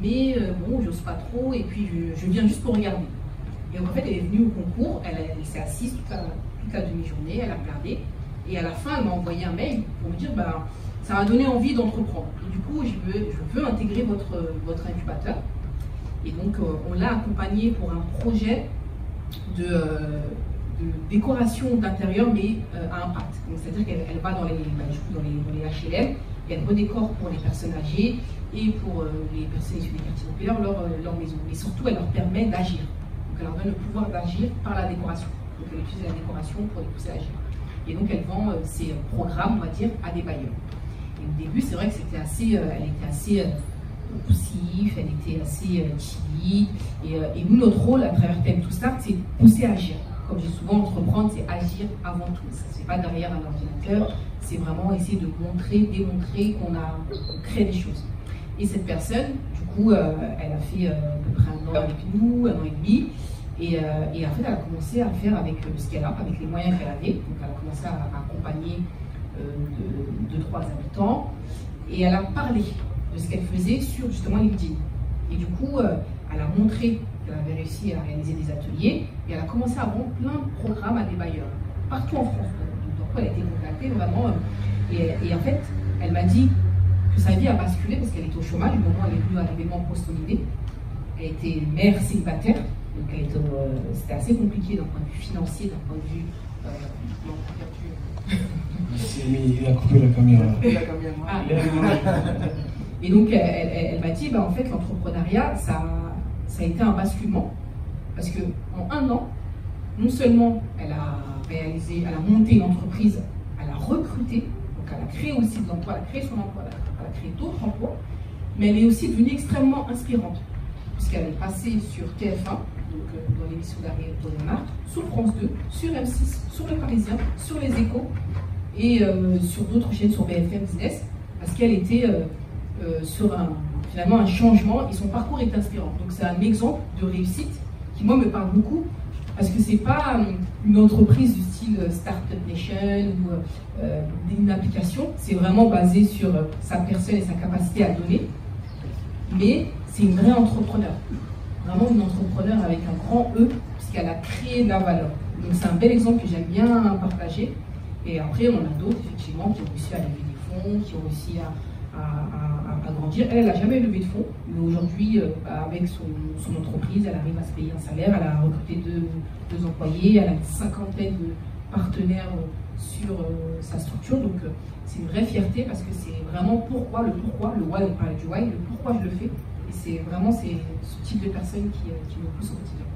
mais bon, j'ose pas trop, et puis je viens juste pour regarder. Et en fait, elle est venue au concours, elle s'est assise toute la demi-journée, elle a regardé, et à la fin, elle m'a envoyé un mail pour me dire, ça m'a donné envie d'entreprendre. Et du coup, je veux intégrer votre incubateur. Et donc, on l'a accompagnée pour un projet de décoration d'intérieur, mais à impact. C'est-à-dire qu'elle va dans les HLM, et elle redécore pour les personnes âgées et pour les personnes issues des quartiers populaires leur maison. Et surtout, elle leur permet d'agir. Donc, elle leur donne le pouvoir d'agir par la décoration. Donc, elle utilise la décoration pour les pousser à agir. Et donc, elle vend ses programmes, on va dire, à des bailleurs. Et au début, c'est vrai que elle était assez poussif, elle était assez timide. Et nous, notre rôle à travers Time to Start, c'est pousser à agir. Comme j'ai souvent, entreprendre, c'est agir avant tout. C'est pas derrière un ordinateur, c'est vraiment essayer de démontrer qu'on crée des choses. Et cette personne, du coup, elle a fait à peu près 1 an avec nous, 1 an et demi. Et en fait, elle a commencé à faire avec ce qu'elle a, avec les moyens qu'elle avait. Donc, elle a commencé à accompagner 2-3 habitants. Et elle a parlé de ce qu'elle faisait sur justement LinkedIn. Et du coup, elle a montré qu'elle avait réussi à réaliser des ateliers et elle a commencé à vendre plein de programmes à des bailleurs, partout en France. Donc, elle a été contactée vraiment. Et en fait, elle m'a dit que sa vie a basculé parce qu'elle était au chômage. Du moment où elle est venue à l'événement Post Holiday, elle était mère célibataire. Donc, c'était assez compliqué d'un point de vue financier, d'un point de vue. Il a coupé la caméra. Et donc, elle m'a dit, en fait, l'entrepreneuriat, ça a été un basculement. Parce qu'en 1 an, non seulement elle a monté une entreprise, elle a recruté, donc elle a créé aussi de l'emploi, elle a créé son emploi, elle a créé d'autres emplois, mais elle est aussi devenue extrêmement inspirante. Puisqu'elle est passée sur TF1, donc dans l'émission d'Ariel Tonnemar, sur France 2, sur M6, sur Le Parisien, sur Les Échos, et sur d'autres chaînes, sur BFM Business, parce qu'elle était sur finalement un changement et son parcours est inspirant. Donc c'est un exemple de réussite qui moi me parle beaucoup parce que c'est pas une entreprise du style Startup Nation ou une application, c'est vraiment basé sur sa personne et sa capacité à donner, mais c'est une vraie entrepreneur, vraiment une entrepreneur avec un grand E puisqu'elle a créé de la valeur. Donc c'est un bel exemple que j'aime bien partager. Et après, on a d'autres, effectivement, qui ont réussi à lever des fonds, qui ont réussi à grandir. Elle n'a jamais levé de fonds, mais aujourd'hui, avec son entreprise, elle arrive à se payer un salaire, elle a recruté deux employés, elle a une 50aine de partenaires sur sa structure. Donc, c'est une vraie fierté parce que c'est vraiment le why, on parle du why, le pourquoi je le fais. Et c'est vraiment ce type de personnes qui me pousse au quotidien.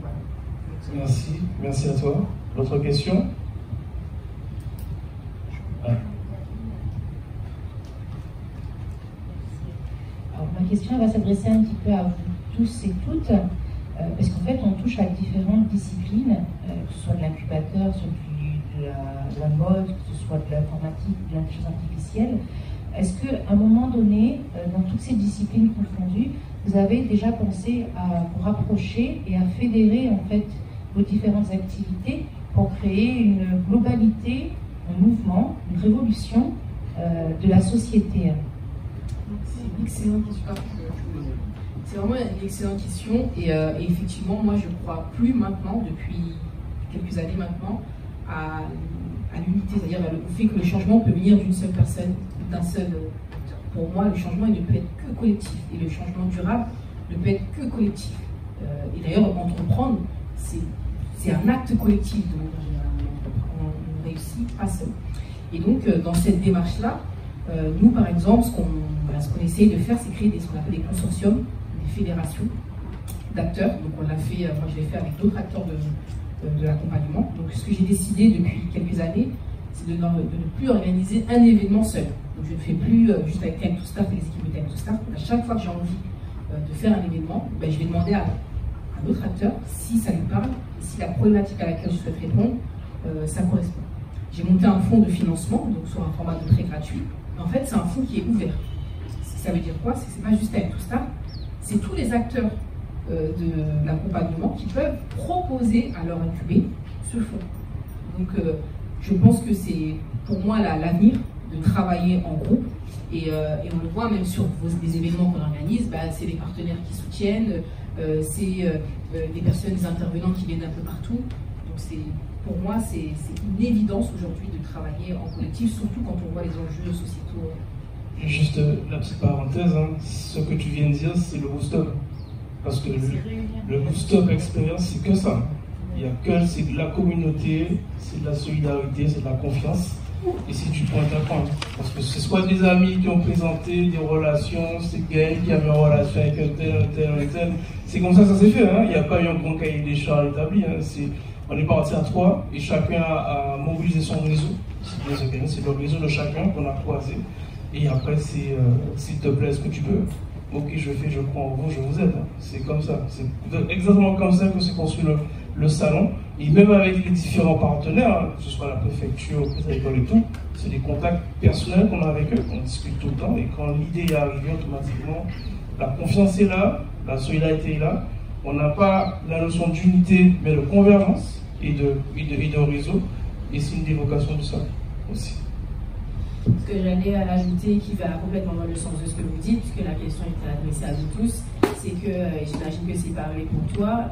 Voilà. Merci à toi. D'autres questions? Alors, ma question va s'adresser un petit peu à vous tous et toutes, parce qu'en fait, on touche à différentes disciplines, que ce soit de l'incubateur, soit de la mode, que ce soit de l'informatique, de l'intelligence artificielle. Est-ce qu'à un moment donné, dans toutes ces disciplines confondues, vous avez déjà pensé à vous rapprocher et à fédérer en fait vos différentes activités pour créer une globalité, un mouvement, une révolution de la société? C'est une excellente question. C'est vraiment une excellente question. Et effectivement, moi, je ne crois plus maintenant, depuis quelques années maintenant, à l'unité, c'est-à-dire au fait que le changement peut venir d'une seule personne d'un seul acteur. Pour moi, le changement il ne peut être que collectif, et le changement durable ne peut être que collectif. Et d'ailleurs, entreprendre, c'est un acte collectif, donc on ne réussit pas seul. Et donc, dans cette démarche-là, nous, par exemple, ce qu'on essaye de faire, c'est créer ce qu'on appelle des consortiums, des fédérations d'acteurs. Donc, on l'a fait, moi je l'ai fait avec d'autres acteurs de l'accompagnement. Donc, ce que j'ai décidé depuis quelques années, c'est de ne plus organiser un événement seul. Donc, je ne fais plus juste avec Time to Start et les équipes de Time to Start. À chaque fois que j'ai envie de faire un événement, ben, je vais demander à un autre acteur si ça lui parle, si la problématique à laquelle je souhaite répondre, ça correspond. J'ai monté un fonds de financement, donc sur un format de prêt gratuit. En fait, c'est un fonds qui est ouvert. Ça veut dire quoi? C'est pas juste Time to Start, c'est tous les acteurs de l'accompagnement qui peuvent proposer à leur incubé ce fonds. Donc, je pense que c'est pour moi l'avenir de travailler en groupe. Et on le voit même sur des événements qu'on organise, bah, c'est les partenaires qui soutiennent, c'est des personnes, des intervenants qui viennent d'un peu partout. Donc pour moi, c'est une évidence aujourd'hui de travailler en collectif, surtout quand on voit les enjeux sociétaux. Juste la petite parenthèse, hein, ce que tu viens de dire, c'est le boost-up. Parce que le boost-up expérience, c'est que ça. C'est de la communauté, c'est de la solidarité, c'est de la confiance. Et c'est du point à point. Parce que c'est soit des amis qui ont présenté des relations, c'est Gaël qui a mis en relation avec un tel. C'est comme ça que ça s'est fait. Hein. Il n'y a pas eu un bon cahier des charges établi. Hein. On est parti à 3 et chacun a mobilisé son réseau. C'est le réseau de chacun qu'on a croisé. Et après, c'est s'il te plaît, est-ce que tu peux? Ok, je fais, je crois en vous, je vous aide. Hein. C'est comme ça. C'est exactement comme ça que s'est construit le salon. Et même avec les différents partenaires, hein, que ce soit la préfecture, l'école et tout, c'est des contacts personnels qu'on a avec eux, on discute tout le temps. Et quand l'idée est arrivée, automatiquement, la confiance est là, la solidarité est là. On n'a pas la notion d'unité, mais de convergence et de réseau. Et c'est une dévocation de ça aussi. Ce que j'allais ajouter, qui va complètement dans le sens de ce que vous dites, puisque la question est adressée à vous tous, c'est que, et j'imagine que c'est pareil pour toi,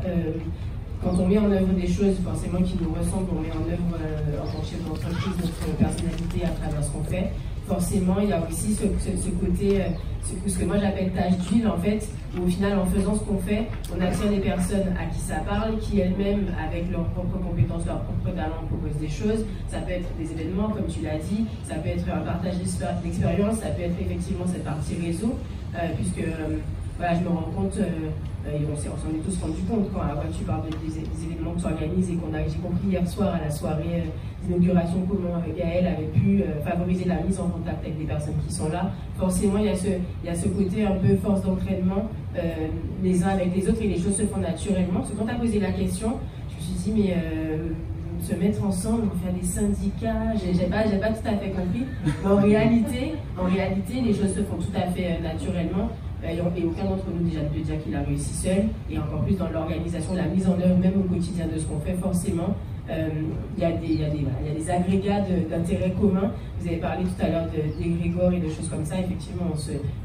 quand on met en œuvre des choses forcément qui nous ressemblent, on met en œuvre en tant que chef d'entreprise notre personnalité à travers ce qu'on fait. Forcément, il y a aussi ce côté, ce que moi j'appelle tâche d'huile en fait, où au final, en faisant ce qu'on fait, on attire des personnes à qui ça parle, qui elles-mêmes, avec leurs propres compétences, leurs propres talents, proposent des choses. Ça peut être des événements, comme tu l'as dit, ça peut être un partage d'expérience, ça peut être effectivement cette partie réseau, puisque voilà, je me rends compte, et on s'en est tous rendu compte quand tu parles des événements que tu organises et j'ai compris hier soir à la soirée d'inauguration comment Gaël avait pu favoriser la mise en contact avec des personnes qui sont là. Forcément, il y a ce côté un peu force d'entraînement les uns avec les autres et les choses se font naturellement. Parce que quand tu as posé la question, je me suis dit, mais se mettre ensemble, faire des syndicats, j'ai pas tout à fait compris. Mais en réalité, les choses se font tout à fait naturellement. Et aucun d'entre nous déjà ne peut dire qu'il a réussi seul, et encore plus dans l'organisation, la mise en œuvre même au quotidien de ce qu'on fait, forcément, il y a des agrégats d'intérêts communs. Vous avez parlé tout à l'heure d'égrégores et de choses comme ça, effectivement,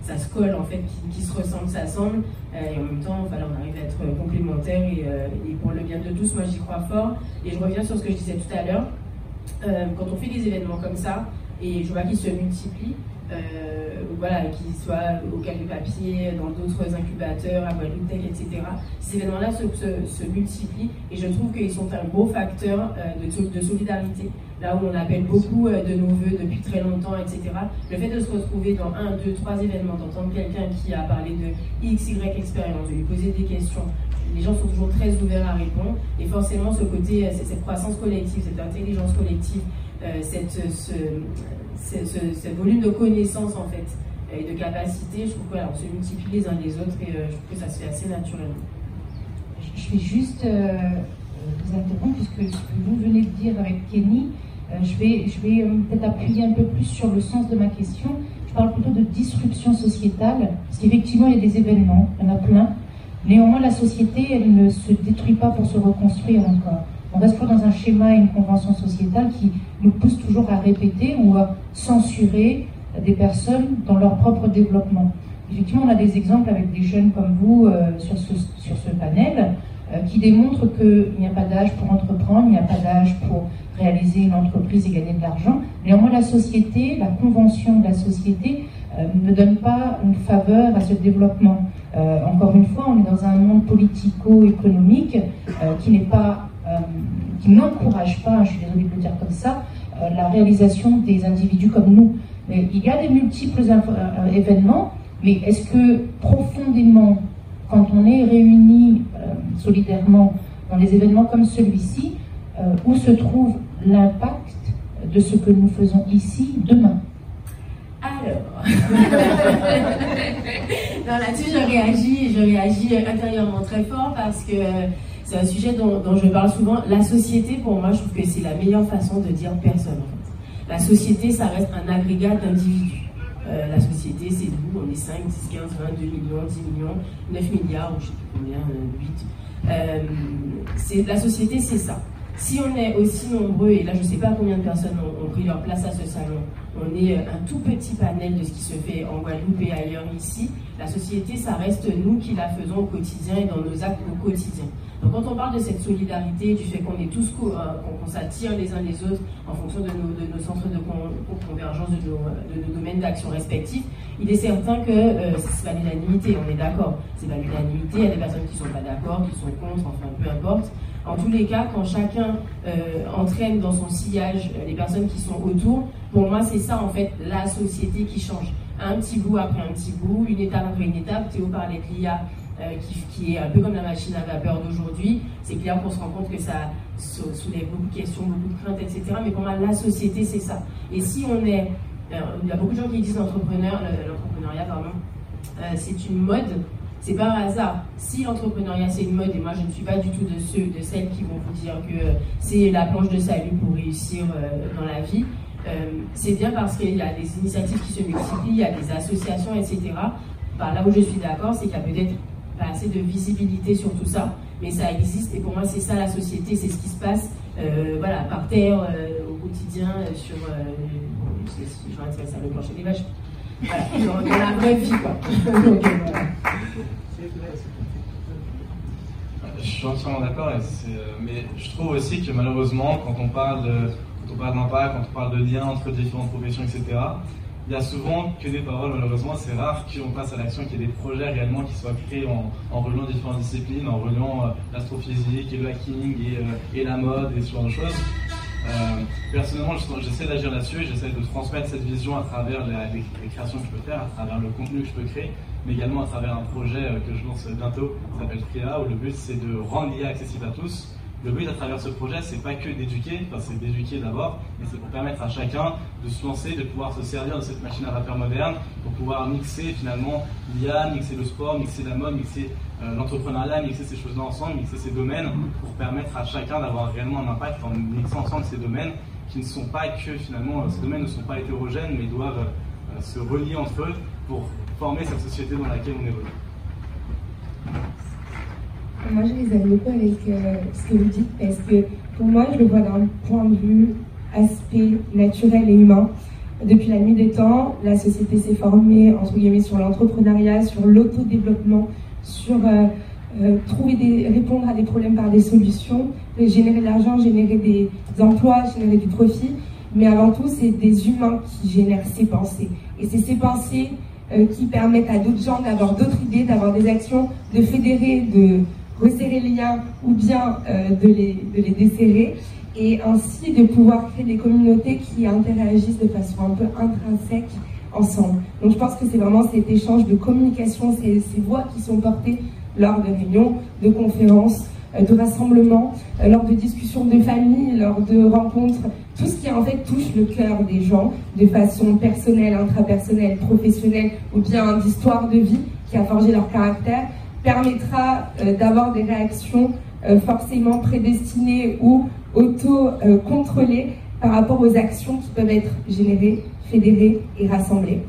ça se colle en fait, qui se ressemble, s'assemble, et en même temps, voilà, on arrive à être complémentaires, et pour le bien de tous, moi j'y crois fort, et je reviens sur ce que je disais tout à l'heure, quand on fait des événements comme ça, et je vois qu'ils se multiplient, voilà, qu'ils soient au Café Papier, dans d'autres incubateurs, à Guadeloupe Tech, etc. Ces événements-là se multiplient et je trouve qu'ils sont un beau facteur de solidarité. Là où on appelle beaucoup de nos voeux depuis très longtemps, etc. Le fait de se retrouver dans 1, 2, 3 événements, d'entendre quelqu'un qui a parlé de X, Y expérience, de lui poser des questions, les gens sont toujours très ouverts à répondre et forcément ce côté, cette croissance collective, cette intelligence collective, ce volume de connaissances en fait et de capacités, je trouve qu'on se multiplie les uns les autres et je trouve que ça se fait assez naturellement. Je vais juste vous interrompre puisque ce que vous venez de dire avec Kenny, je vais peut-être appuyer un peu plus sur le sens de ma question. Je parle plutôt de disruption sociétale, parce qu'effectivement il y a des événements, il y en a plein. Néanmoins la société elle ne se détruit pas pour se reconstruire encore. On reste toujours dans un schéma et une convention sociétale qui nous pousse toujours à répéter ou à censurer des personnes dans leur propre développement. Effectivement, on a des exemples avec des jeunes comme vous sur ce panel. qui démontre qu'il n'y a pas d'âge pour entreprendre, il n'y a pas d'âge pour réaliser une entreprise et gagner de l'argent. Néanmoins, la société, la convention de la société ne donne pas une faveur à ce développement. Encore une fois, on est dans un monde politico-économique qui n'encourage pas, je suis désolée de le dire comme ça, la réalisation des individus comme nous. Mais il y a des multiples événements, mais est-ce que profondément, quand on est réunis solidairement dans des événements comme celui-ci, où se trouve l'impact de ce que nous faisons ici demain? Alors, là-dessus, je réagis intérieurement très fort parce que c'est un sujet dont je parle souvent. La société, pour moi, je trouve que c'est la meilleure façon de dire personne. En fait. La société, ça reste un agrégat d'individus. La société, c'est nous, on est 5, 10, 15, 20, 2 millions, 10 millions, 9 milliards, ou je ne sais plus combien, 8. La société, c'est ça. Si on est aussi nombreux, et là je ne sais pas combien de personnes ont pris leur place à ce salon, on est un tout petit panel de ce qui se fait en Guadeloupe et ailleurs ici, la société, ça reste nous qui la faisons au quotidien et dans nos actes au quotidien. Donc quand on parle de cette solidarité, du fait qu'on est tous, qu'on s'attire les uns les autres en fonction de nos centres de convergence, de nos domaines d'action respectifs, il est certain que c'est pas l'unanimité, on est d'accord. C'est pas l'unanimité, il y a des personnes qui ne sont pas d'accord, qui sont contre, enfin peu importe. En tous les cas, quand chacun entraîne dans son sillage les personnes qui sont autour, pour moi c'est ça en fait la société qui change. Un petit bout après un petit bout, une étape après une étape. Théo parlait de l'IA qui est un peu comme la machine à vapeur d'aujourd'hui. C'est clair qu'on se rend compte que ça soulève beaucoup de questions, beaucoup de craintes, etc. Mais pour moi la société c'est ça. Et si on est... il y a beaucoup de gens qui disent l'entrepreneuriat, c'est une mode. C'est pas un hasard. Si l'entrepreneuriat c'est une mode, et moi je ne suis pas du tout de celles qui vont vous dire que c'est la planche de salut pour réussir dans la vie, c'est bien parce qu'il y a des initiatives qui se multiplient, il y a des associations, etc. Par là où je suis d'accord, c'est qu'il y a peut-être pas assez de visibilité sur tout ça, mais ça existe, et pour moi c'est ça la société, c'est ce qui se passe voilà, par terre, au quotidien, sur... je vais retirer ça, le plancher des vaches. Voilà, dans la vraie vie, quoi. Donc, voilà. Je suis entièrement d'accord, mais je trouve aussi que malheureusement, quand on parle d'impact, quand on parle de lien entre différentes professions, etc., il y a souvent que des paroles, malheureusement, c'est rare qu'on passe à l'action, qu'il y ait des projets réellement qui soient créés en reliant différentes disciplines, en reliant l'astrophysique et le hacking et la mode et ce genre de choses. Personnellement, j'essaie d'agir là-dessus et j'essaie de transmettre cette vision à travers les créations que je peux faire, à travers le contenu que je peux créer, mais également à travers un projet que je lance bientôt, qui s'appelle Fria, où le but c'est de rendre l'IA accessible à tous. Le but à travers ce projet, c'est pas que d'éduquer, enfin c'est d'éduquer d'abord, mais c'est pour permettre à chacun de se lancer, de pouvoir se servir de cette machine à vapeur moderne, pour pouvoir mixer finalement l'IA, mixer le sport, mixer la mode, mixer l'entrepreneuriat, mixer ces choses-là ensemble, mixer ces domaines, pour permettre à chacun d'avoir réellement un impact en mixant ensemble ces domaines qui ne sont pas que finalement, ces domaines ne sont pas hétérogènes, mais doivent se relier entre eux pour former cette société dans laquelle on évolue. Moi, je les aime beaucoup avec ce que vous dites, parce que pour moi, je le vois d'un point de vue aspect naturel et humain. Depuis la nuit des temps, la société s'est formée, entre guillemets, sur l'entrepreneuriat, sur l'autodéveloppement, sur répondre à des problèmes par des solutions, générer de l'argent, générer des emplois, générer du profit. Mais avant tout, c'est des humains qui génèrent ces pensées. Et c'est ces pensées qui permettent à d'autres gens d'avoir d'autres idées, d'avoir des actions, de fédérer, de resserrer les liens ou bien de les desserrer, et ainsi de pouvoir créer des communautés qui interagissent de façon un peu intrinsèque ensemble. Donc je pense que c'est vraiment cet échange de communication, ces voix qui sont portées lors de réunions, de conférences, de rassemblements, lors de discussions de famille, lors de rencontres, tout ce qui en fait touche le cœur des gens de façon personnelle, intrapersonnelle, professionnelle ou bien d'histoire de vie qui a forgé leur caractère, permettra d'avoir des réactions forcément prédestinées ou auto-contrôlées par rapport aux actions qui peuvent être générées, fédérées et rassemblées.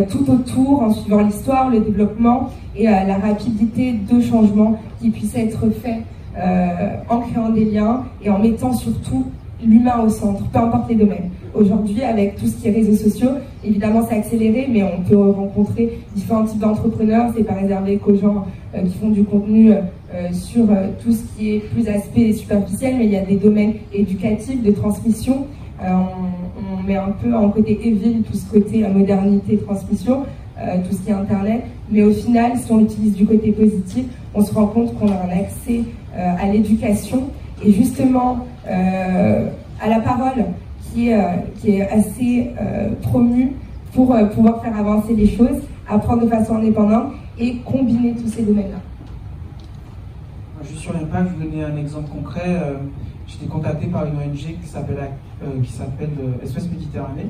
Tout autour, en suivant l'histoire, le développement et la rapidité de changement qui puisse être fait en créant des liens et en mettant surtout l'humain au centre, peu importe les domaines. Aujourd'hui, avec tout ce qui est réseaux sociaux, évidemment c'est accéléré, mais on peut rencontrer différents types d'entrepreneurs. C'est pas réservé qu'aux gens qui font du contenu sur tout ce qui est plus aspect superficiel, mais il y a des domaines éducatifs, de transmission. On met un peu en côté évil tout ce côté modernité, transmission, tout ce qui est Internet. Mais au final, si on l'utilise du côté positif, on se rend compte qu'on a un accès à l'éducation et justement à la parole qui est assez promue pour pouvoir faire avancer les choses, apprendre de façon indépendante et combiner tous ces domaines-là. Juste sur l'impact, je vais vous donner un exemple concret. J'ai été contacté par une ONG qui s'appelle Espèce Méditerranée.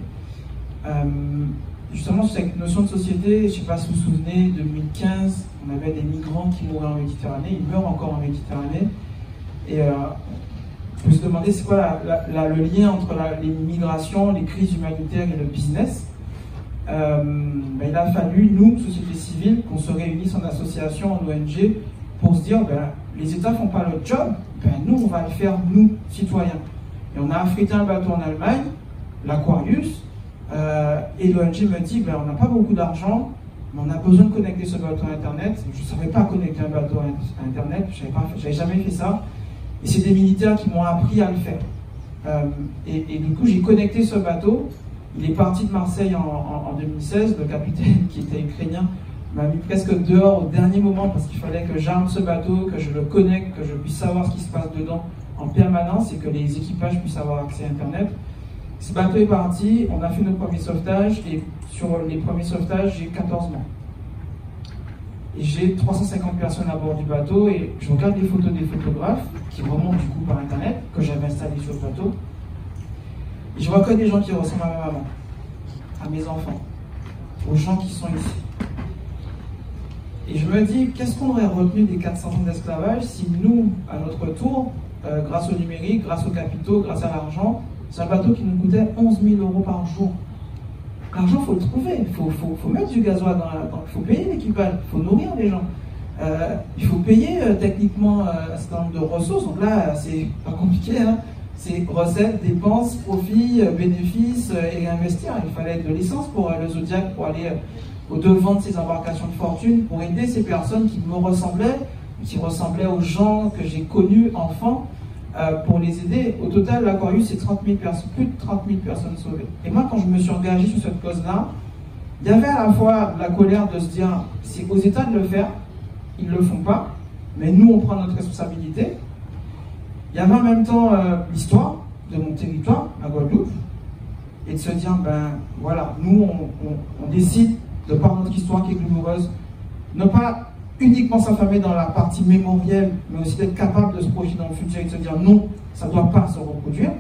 Justement, sur cette notion de société, je ne sais pas si vous vous souvenez, 2015, on avait des migrants qui mouraient en Méditerranée, ils meurent encore en Méditerranée. Et on peut se demander c'est quoi le lien entre les migrations, les crises humanitaires et le business. Il a fallu, nous, société civile, qu'on se réunisse en association, en ONG, pour se dire, les États ne font pas le job, nous, on va le faire, nous, citoyens. Et on a affrété un bateau en Allemagne, l'Aquarius, et l'ONG me dit, on n'a pas beaucoup d'argent, mais on a besoin de connecter ce bateau à Internet. Je ne savais pas connecter un bateau à Internet, je n'avais jamais fait ça. Et c'est des militaires qui m'ont appris à le faire. Et du coup, j'ai connecté ce bateau. Il est parti de Marseille en 2016. Le capitaine, qui était ukrainien, m'a mis presque dehors au dernier moment parce qu'il fallait que j'arme ce bateau, que je le connecte, que je puisse savoir ce qui se passe dedans en permanence et que les équipages puissent avoir accès à Internet. Ce bateau est parti, on a fait nos premiers sauvetages et sur les premiers sauvetages, j'ai 14 mois. Et j'ai 350 personnes à bord du bateau et je regarde les photos des photographes qui remontent du coup par Internet, que j'avais installé sur le bateau. Et je reconnais des gens qui ressemblent à ma maman, à mes enfants, aux gens qui sont ici. Et je me dis, qu'est-ce qu'on aurait retenu des 400 ans d'esclavage si nous, à notre tour, grâce au numérique, grâce aux capitaux, grâce à l'argent, c'est un bateau qui nous coûtait 11 000 € par jour. L'argent, il faut le trouver, il faut mettre du gasoil il faut payer l'équipage, il faut nourrir les gens. Il faut payer techniquement un certain nombre de ressources, donc là, c'est pas compliqué, hein. C'est recettes, dépenses, profits, bénéfices et investir. Il fallait de l'essence pour le Zodiac, pour aller au-devant de ces embarcations de fortune, pour aider ces personnes qui me ressemblaient, qui ressemblaient aux gens que j'ai connus enfants, pour les aider. Au total, l'Aquarius, c'est plus de 30 000 personnes sauvées. Et moi, quand je me suis engagé sur cette cause-là, il y avait à la fois la colère de se dire, c'est aux États de le faire, ils ne le font pas, mais nous, on prend notre responsabilité. Il y avait en même temps l'histoire de mon territoire, la Guadeloupe, et de se dire, voilà, nous, on décide, de par notre histoire qui est douloureuse, ne pas uniquement s'affamer dans la partie mémorielle, mais aussi d'être capable de se projeter dans le futur et de se dire non, ça ne doit pas se reproduire.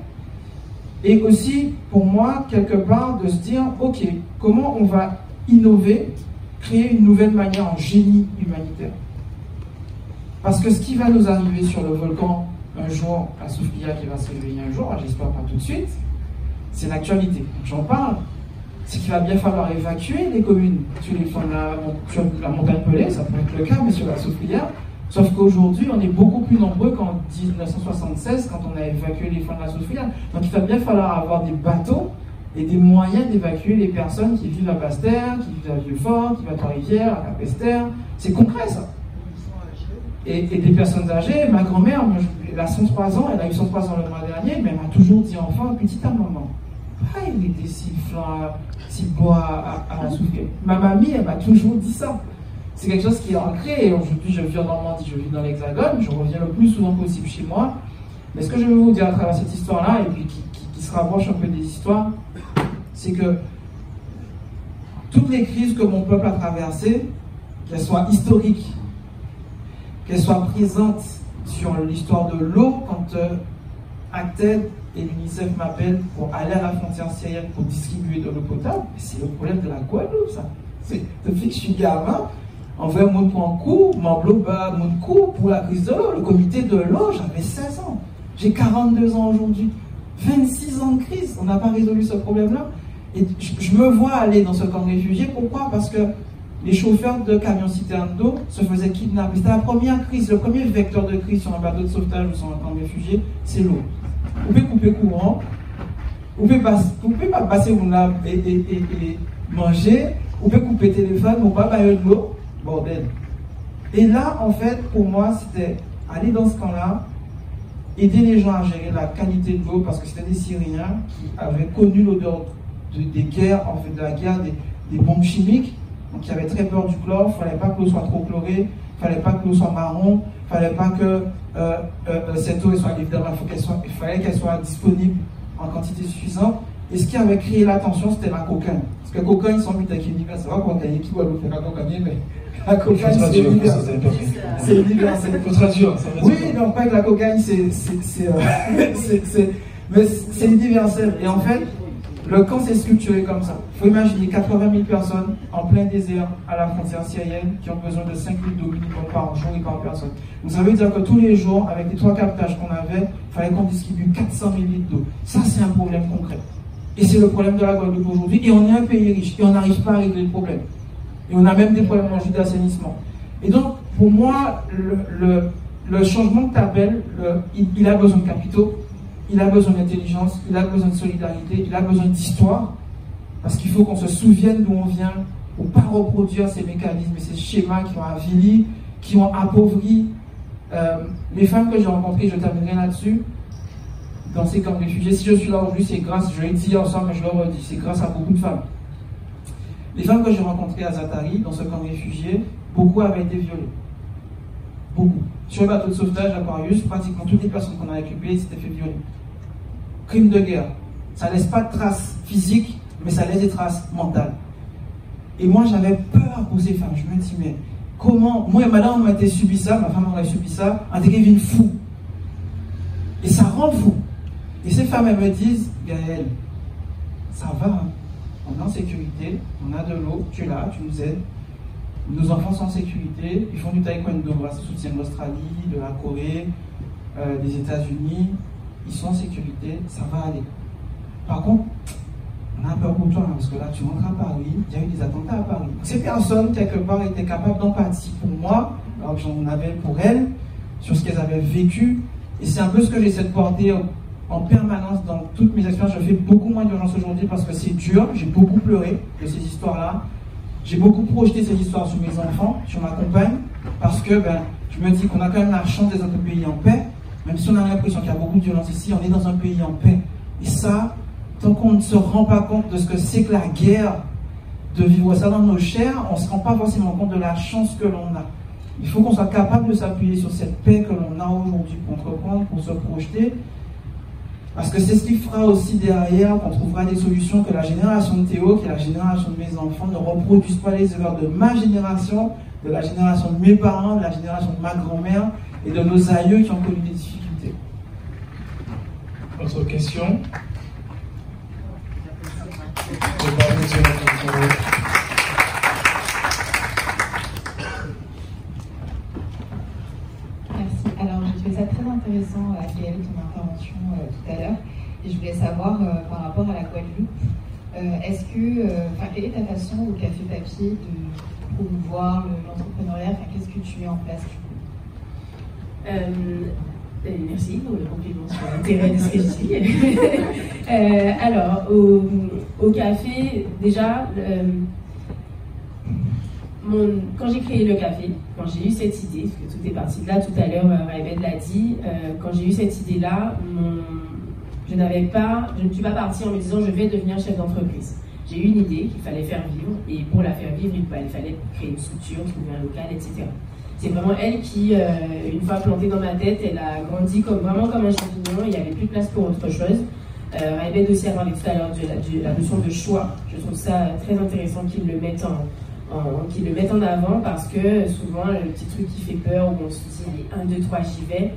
Et aussi, pour moi, quelque part, de se dire, ok, comment on va innover, créer une nouvelle manière en génie humanitaire. Parce que ce qui va nous arriver sur le volcan un jour, à Soufia qui va se réveiller un jour, j'espère pas tout de suite, c'est l'actualité. J'en parle. C'est qu'il va bien falloir évacuer les communes sur la montagne Pelée, ça peut être le cas, mais sur la Soufrière. Sauf qu'aujourd'hui, on est beaucoup plus nombreux qu'en 1976, quand on a évacué les fonds de la Soufrière. Donc il va bien falloir avoir des bateaux et des moyens d'évacuer les personnes qui vivent à Basse-Terre, qui vivent à Vieux-Fort, qui vivent à Trois-Rivières, à Capesterre. C'est concret, ça. Et des personnes âgées, ma grand-mère, elle a 103 ans, elle a eu 103 ans le mois dernier, mais elle m'a toujours dit enfant, petit à maman. Il était si beau à la Soufrière. Ma mamie, elle m'a toujours dit ça. C'est quelque chose qui est ancré. Et aujourd'hui, je vis en Normandie, je vis dans l'Hexagone, je reviens le plus souvent possible chez moi. Mais ce que je veux vous dire à travers cette histoire-là, et puis qui se rapproche un peu des histoires, c'est que toutes les crises que mon peuple a traversées, qu'elles soient historiques, qu'elles soient présentes sur l'histoire de l'eau, quand Acted et l'UNICEF m'appellent pour aller à la frontière syrienne pour distribuer de l'eau potable, c'est le problème de la Guadeloupe, ça. Depuis que je suis gamin, on veut mon coup, mon bloba, mon coup pour la crise de l'eau. Le comité de l'eau, j'avais 16 ans. J'ai 42 ans aujourd'hui. 26 ans de crise, on n'a pas résolu ce problème-là. Et je me vois aller dans ce camp de réfugiés. Pourquoi? Parce que les chauffeurs de camions citernes d'eau se faisaient kidnapper. C'était la première crise, le premier vecteur de crise sur un bateau de sauvetage ou sur un camp de réfugiés, c'est l'eau. Couper courant. Vous pouvez pas passer vous là et manger, vous pouvez couper le téléphone, vous pouvez pas bailler de l'eau, bordel. Et là, en fait, pour moi, c'était aller dans ce camp-là, aider les gens à gérer la qualité de l'eau, parce que c'était des Syriens qui avaient connu l'odeur des guerres, en fait, de la guerre, des bombes chimiques, donc ils avaient très peur du chlore. Il ne fallait pas que l'eau soit trop chlorée, il ne fallait pas que l'eau soit marron, il ne fallait pas que cette eau soit, évidemment, il fallait qu'elle soit disponible en quantité suffisante. Et ce qui avait créé la tension, c'était la cocaïne. Parce que la cocaïne, ils sont mis avec une c'est vrai qu'on gagne qui va nous faire la cocaïne, mais la cocaïne, c'est universel. C'est universel. Il faut traduire. Oui, donc pas que la cocaïne, mais c'est universel. Et en fait, le camp s'est structuré comme ça. Il faut imaginer 80 000 personnes en plein désert à la frontière syrienne qui ont besoin de 5 litres d'eau minimum par jour et par personne. Donc ça veut dire que tous les jours, avec les 3 captages qu'on avait, il fallait qu'on distribue 400 000 litres d'eau. Ça, c'est un problème concret. Et c'est le problème de la Guadeloupe aujourd'hui. Et on est un pays riche et on n'arrive pas à régler le problème. Et on a même des problèmes d'assainissement. Et donc, pour moi, le changement que tu appelles, il a besoin de capitaux. Il a besoin d'intelligence, il a besoin de solidarité, il a besoin d'histoire, parce qu'il faut qu'on se souvienne d'où on vient, pour ne pas reproduire ces mécanismes et ces schémas qui ont avili, qui ont appauvri les femmes que j'ai rencontrées. Je terminerai là-dessus, dans ces camps de réfugiés. Si je suis là aujourd'hui, c'est grâce, je l'ai dit ensemble, mais je le redis, c'est grâce à beaucoup de femmes. Les femmes que j'ai rencontrées à Zaatari, dans ce camp de réfugiés, beaucoup avaient été violées. Beaucoup. Sur le bateau de sauvetage Aquarius, pratiquement toutes les personnes qu'on a récupérées s'étaient fait violer. Crime de guerre. Ça ne laisse pas de traces physiques, mais ça laisse des traces mentales. Et moi, j'avais peur pour ces femmes. Je me dis, mais comment... Moi et madame, on m'a été subi ça, ma femme aurait subi ça, on devient fou. Et ça rend fou. Et ces femmes, elles me disent, Gaël, ça va, hein. On est en sécurité, on a de l'eau, tu es là, tu nous aides. Nos enfants sont en sécurité, ils font du taekwondo grâce au soutien de l'Australie, de la Corée, des États-Unis. Ils sont en sécurité, ça va aller. Par contre, on a peur pour toi, hein, parce que là, tu rentres à Paris, il y a eu des attentats à Paris. Donc, ces personnes, quelque part, étaient capables d'empathie pour moi, alors que j'en avais pour elles, sur ce qu'elles avaient vécu. Et c'est un peu ce que j'essaie de porter en permanence dans toutes mes expériences. Je fais beaucoup moins d'urgence aujourd'hui parce que c'est dur. J'ai beaucoup pleuré de ces histoires-là. J'ai beaucoup projeté ces histoires sur mes enfants, sur ma compagne, parce que je me dis qu'on a quand même la chance d'être dans un pays en paix. Même si on a l'impression qu'il y a beaucoup de violence ici, on est dans un pays en paix. Et ça, tant qu'on ne se rend pas compte de ce que c'est que la guerre, de vivre ça dans nos chairs, on ne se rend pas forcément compte de la chance que l'on a. Il faut qu'on soit capable de s'appuyer sur cette paix que l'on a aujourd'hui pour entreprendre, pour se projeter. Parce que c'est ce qui fera aussi derrière qu'on trouvera des solutions, que la génération de Théo, qui est la génération de mes enfants, ne reproduise pas les erreurs de ma génération, de la génération de mes parents, de la génération de ma grand-mère et de nos aïeux qui ont connu des difficultés. Autre question? Merci. Alors, je trouvais ça très intéressant, Gaël, ton intervention tout à l'heure. Et je voulais savoir, par rapport à la Guadeloupe, quelle est ta façon au Café Papier de promouvoir l'entrepreneuriat? Qu'est-ce que tu mets en place Merci pour le compliment sur l'intérêt de ce que je dis. Alors, au café, déjà, quand j'ai créé le café, quand j'ai eu cette idée, parce que tout est parti de là, tout à l'heure, Raibed l'a dit, quand j'ai eu cette idée-là, je ne suis pas partie en me disant je vais devenir chef d'entreprise. J'ai eu une idée qu'il fallait faire vivre, et pour la faire vivre, il fallait créer une structure, trouver un local, etc. C'est vraiment elle qui, une fois plantée dans ma tête, elle a grandi vraiment comme un champignon, il n'y avait plus de place pour autre chose. Raibed aussi a parlé tout à l'heure de la notion de choix. Je trouve ça très intéressant qu'ils le mettent en avant, parce que souvent, le petit truc qui fait peur, où on se dit 1, 2, 3, j'y vais.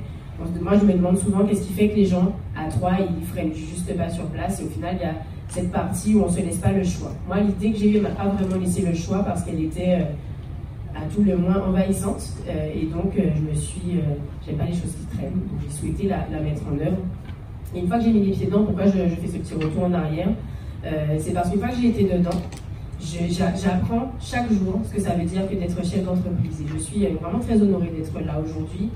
Moi, je me demande souvent qu'est-ce qui fait que les gens, à 3, ils freinent juste pas sur place, et au final, il y a cette partie où on ne se laisse pas le choix. Moi, l'idée que j'ai eue, elle m'a pas vraiment laissé le choix, parce qu'elle était à tout le moins envahissante, et donc j'aime pas les choses qui traînent, donc j'ai souhaité la mettre en œuvre. Et une fois que j'ai mis les pieds dedans, pourquoi je fais ce petit retour en arrière, c'est parce qu'une fois que j'ai été dedans, j'apprends chaque jour ce que ça veut dire que d'être chef d'entreprise, et je suis vraiment très honorée d'être là aujourd'hui.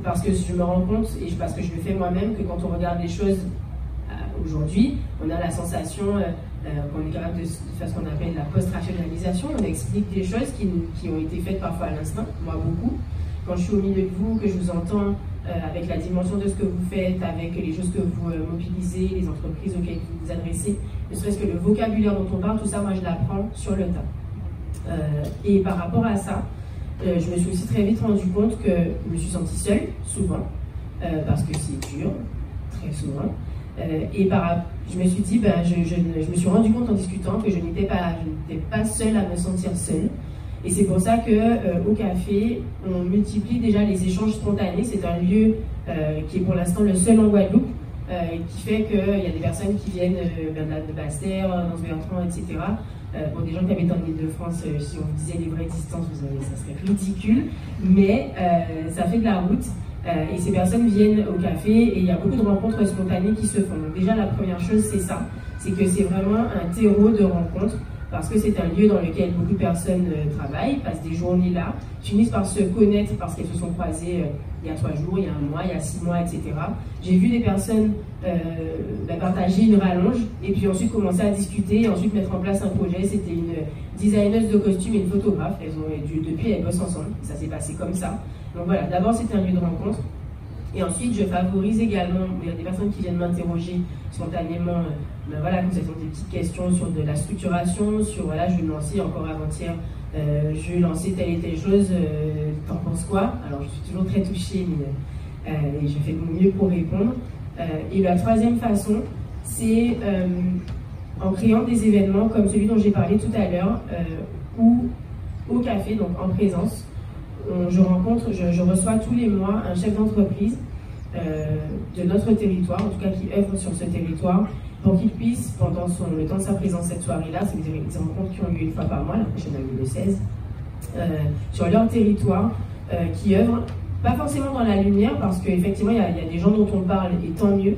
Parce que je me rends compte, et parce que je le fais moi-même, que quand on regarde les choses aujourd'hui, on a la sensation qu'on est capable de faire ce qu'on appelle la post-rationalisation. On explique des choses qui ont été faites parfois à l'instinct, moi beaucoup. Quand je suis au milieu de vous, que je vous entends avec la dimension de ce que vous faites, avec les choses que vous mobilisez, les entreprises auxquelles vous vous adressez, ne serait-ce que le vocabulaire dont on parle, tout ça, moi je l'apprends sur le tas. Et par rapport à ça, je me suis aussi très vite rendu compte que je me suis sentie seule, souvent, parce que c'est dur, très souvent. Je me suis dit, je me suis rendu compte en discutant que je n'étais pas seule à me sentir seule. Et c'est pour ça qu'au café, on multiplie déjà les échanges spontanés. C'est un lieu qui est pour l'instant le seul en Guadeloupe, qui fait qu'il y a des personnes qui viennent de Basse-Terre, d'Anse-Bertrand, etc. Pour des gens qui habitent en Île-de-France, si on vous disait les vraies distances, ça serait ridicule. Mais ça fait de la route. Et ces personnes viennent au café et il y a beaucoup de rencontres spontanées qui se font. Donc déjà, la première chose, c'est ça. C'est que c'est vraiment un terreau de rencontres. Parce que c'est un lieu dans lequel beaucoup de personnes travaillent, passent des journées là, finissent par se connaître parce qu'elles se sont croisées il y a 3 jours, il y a 1 mois, il y a 6 mois, etc. J'ai vu des personnes partager une rallonge et puis ensuite commencer à discuter et ensuite mettre en place un projet. C'était une designeuse de costumes et une photographe. Depuis, elles bossent ensemble. Ça s'est passé comme ça. Donc voilà, d'abord c'était un lieu de rencontre. Et ensuite, je favorise également, il y a des personnes qui viennent m'interroger spontanément, voilà, quand elles ont des petites questions sur de la structuration, sur, voilà, je vais lancer encore avant-hier, je vais lancer telle et telle chose, t'en penses quoi? Alors, je suis toujours très touchée, mais je fais de mon mieux pour répondre. Et la troisième façon, c'est en créant des événements comme celui dont j'ai parlé tout à l'heure, où, au café, donc en présence, je reçois tous les mois un chef d'entreprise de notre territoire, en tout cas qui œuvre sur ce territoire, pour qu'il puisse, pendant le temps de sa présence cette soirée-là, c'est des rencontres qui ont lieu 1 fois par mois, la prochaine a lieu le 16, sur leur territoire, qui œuvrent pas forcément dans la lumière, parce qu'effectivement il y a des gens dont on parle, et tant mieux,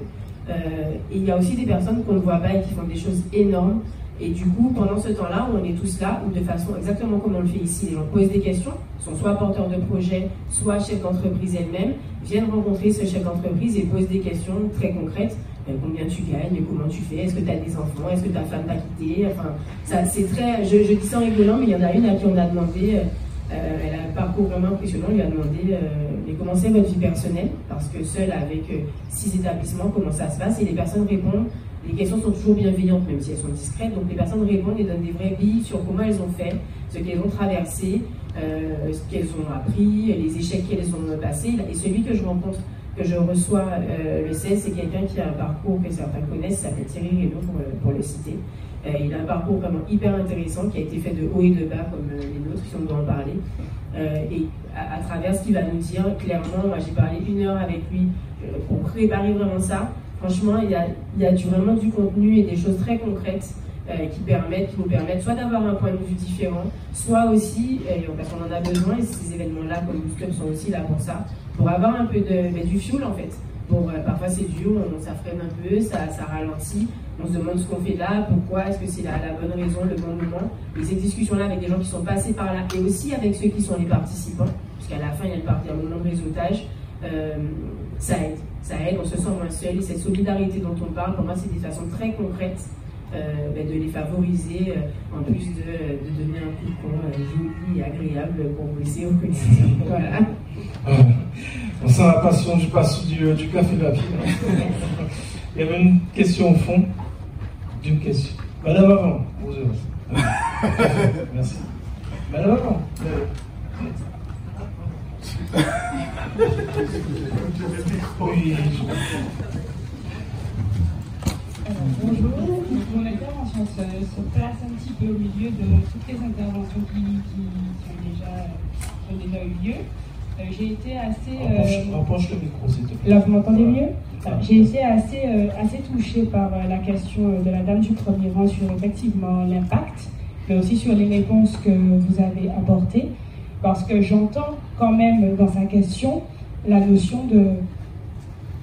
et il y a aussi des personnes qu'on ne voit pas et qui font des choses énormes. Et du coup, pendant ce temps-là, où on est tous là, ou de façon exactement comme on le fait ici, les gens posent des questions, sont soit porteurs de projet, soit chefs d'entreprise elles-mêmes, viennent rencontrer ce chef d'entreprise et posent des questions très concrètes. Combien tu gagnes, comment tu fais, est-ce que tu as des enfants, est-ce que ta femme t'a quitté, enfin, ça, c'est très, je dis ça en rigolant, mais il y en a une à qui on a demandé, elle a un parcours vraiment impressionnant, on lui a demandé comment c'est votre vie personnelle, parce que seule avec 6 établissements, comment ça se passe, et les personnes répondent. Les questions sont toujours bienveillantes, même si elles sont discrètes. Donc les personnes répondent et donnent des vraies billes sur comment elles ont fait, ce qu'elles ont traversé, ce qu'elles ont appris, les échecs qu'elles ont passés. Et celui que je rencontre, que je reçois le 16, c'est quelqu'un qui a un parcours que certains connaissent, ça s'appelle Thierry Reynaud pour le citer. Il a un parcours vraiment hyper intéressant qui a été fait de haut et de bas comme les nôtres, si on doit en parler. Et à travers ce qu'il va nous dire, clairement, moi j'ai parlé 1 heure avec lui pour préparer vraiment ça. Franchement, il y a vraiment du contenu et des choses très concrètes qui nous permettent soit d'avoir un point de vue différent, soit aussi, parce qu'on en a besoin, et ces événements-là, comme Boost Club, sont aussi là pour ça, pour avoir un peu du fuel en fait. Parfois c'est dur, ça freine un peu, ça ralentit, on se demande ce qu'on fait là, pourquoi, est-ce que c'est la bonne raison, le bon moment. Et ces discussions-là avec des gens qui sont passés par là, et aussi avec ceux qui sont les participants, parce qu'à la fin il y a un moment de réseautage, ça aide, on se sent moins seul, et cette solidarité dont on parle, pour moi c'est des façons très concrètes de les favoriser, en plus de donner un coup de con joli et agréable pour bosser au quotidien. Voilà. On sent la passion du café papier. Il y avait une question au fond. D'une question. Madame avant, bonjour. Merci. Madame avant. Oui. Bonjour, mon intervention se place un petit peu au milieu de toutes les interventions qui ont déjà eu lieu. J'ai été assez... Rapproche le micro, s'il te plaît. Là, vous m'entendez mieux? J'ai été assez touchée par la question de la dame du premier rang sur effectivement l'impact, mais aussi sur les réponses que vous avez apportées, parce que j'entends quand même dans sa question la notion de...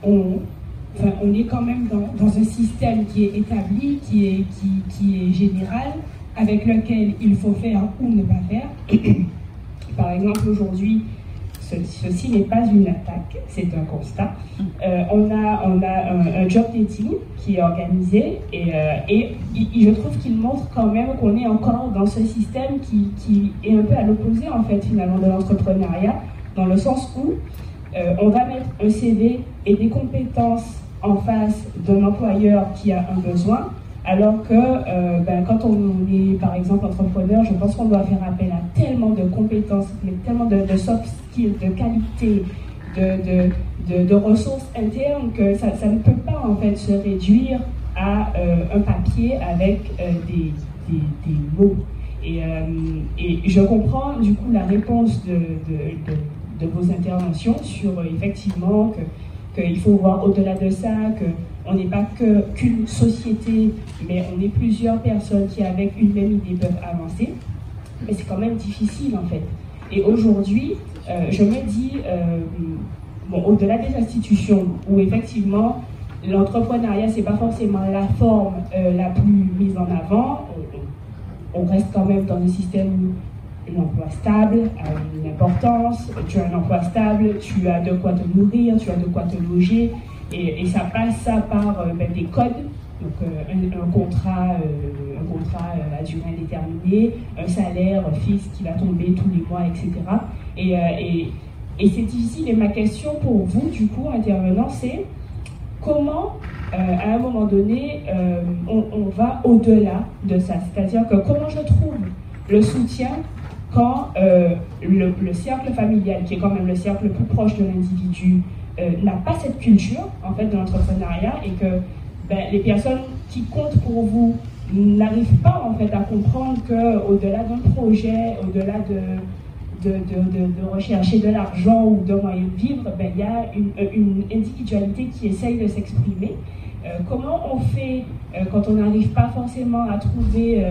on est quand même dans un système qui est établi, qui est général, avec lequel il faut faire ou ne pas faire. Par exemple, aujourd'hui, ceci n'est pas une attaque, c'est un constat. On a un job dating qui est organisé et je trouve qu'il montre quand même qu'on est encore dans ce système qui est un peu à l'opposé en fait finalement de l'entrepreneuriat, dans le sens où on va mettre un CV et des compétences en face d'un employeur qui a un besoin, alors que quand on est par exemple entrepreneur, je pense qu'on doit faire appel à tellement de compétences, tellement de soft skills, de qualités, de ressources internes que ça ne peut pas en fait se réduire à un papier avec des mots. Et je comprends du coup la réponse de vos interventions sur effectivement qu'il faut voir au-delà de ça, qu'on n'est pas qu'une société, mais on est plusieurs personnes qui avec une même idée peuvent avancer. Mais c'est quand même difficile en fait. Et aujourd'hui, je me dis, au-delà des institutions, où effectivement l'entrepreneuriat, c'est pas forcément la forme la plus mise en avant, on reste quand même dans un système où l'emploi stable a une importance, tu as un emploi stable, tu as de quoi te nourrir, tu as de quoi te loger, et ça passe par des codes, donc un contrat à durée indéterminée, un salaire fixe qui va tomber tous les mois, etc. Et c'est difficile, et ma question pour vous, du coup, intervenant, c'est comment, à un moment donné, on va au-delà de ça, c'est-à-dire que comment je trouve le soutien quand le cercle familial, qui est quand même le cercle le plus proche de l'individu, n'a pas cette culture en fait de l'entrepreneuriat, et que les personnes qui comptent pour vous n'arrivent pas en fait à comprendre qu'au-delà d'un projet, au-delà de rechercher de l'argent ou de moyens de vivre, il y a une individualité qui essaye de s'exprimer. Comment on fait quand on n'arrive pas forcément à trouver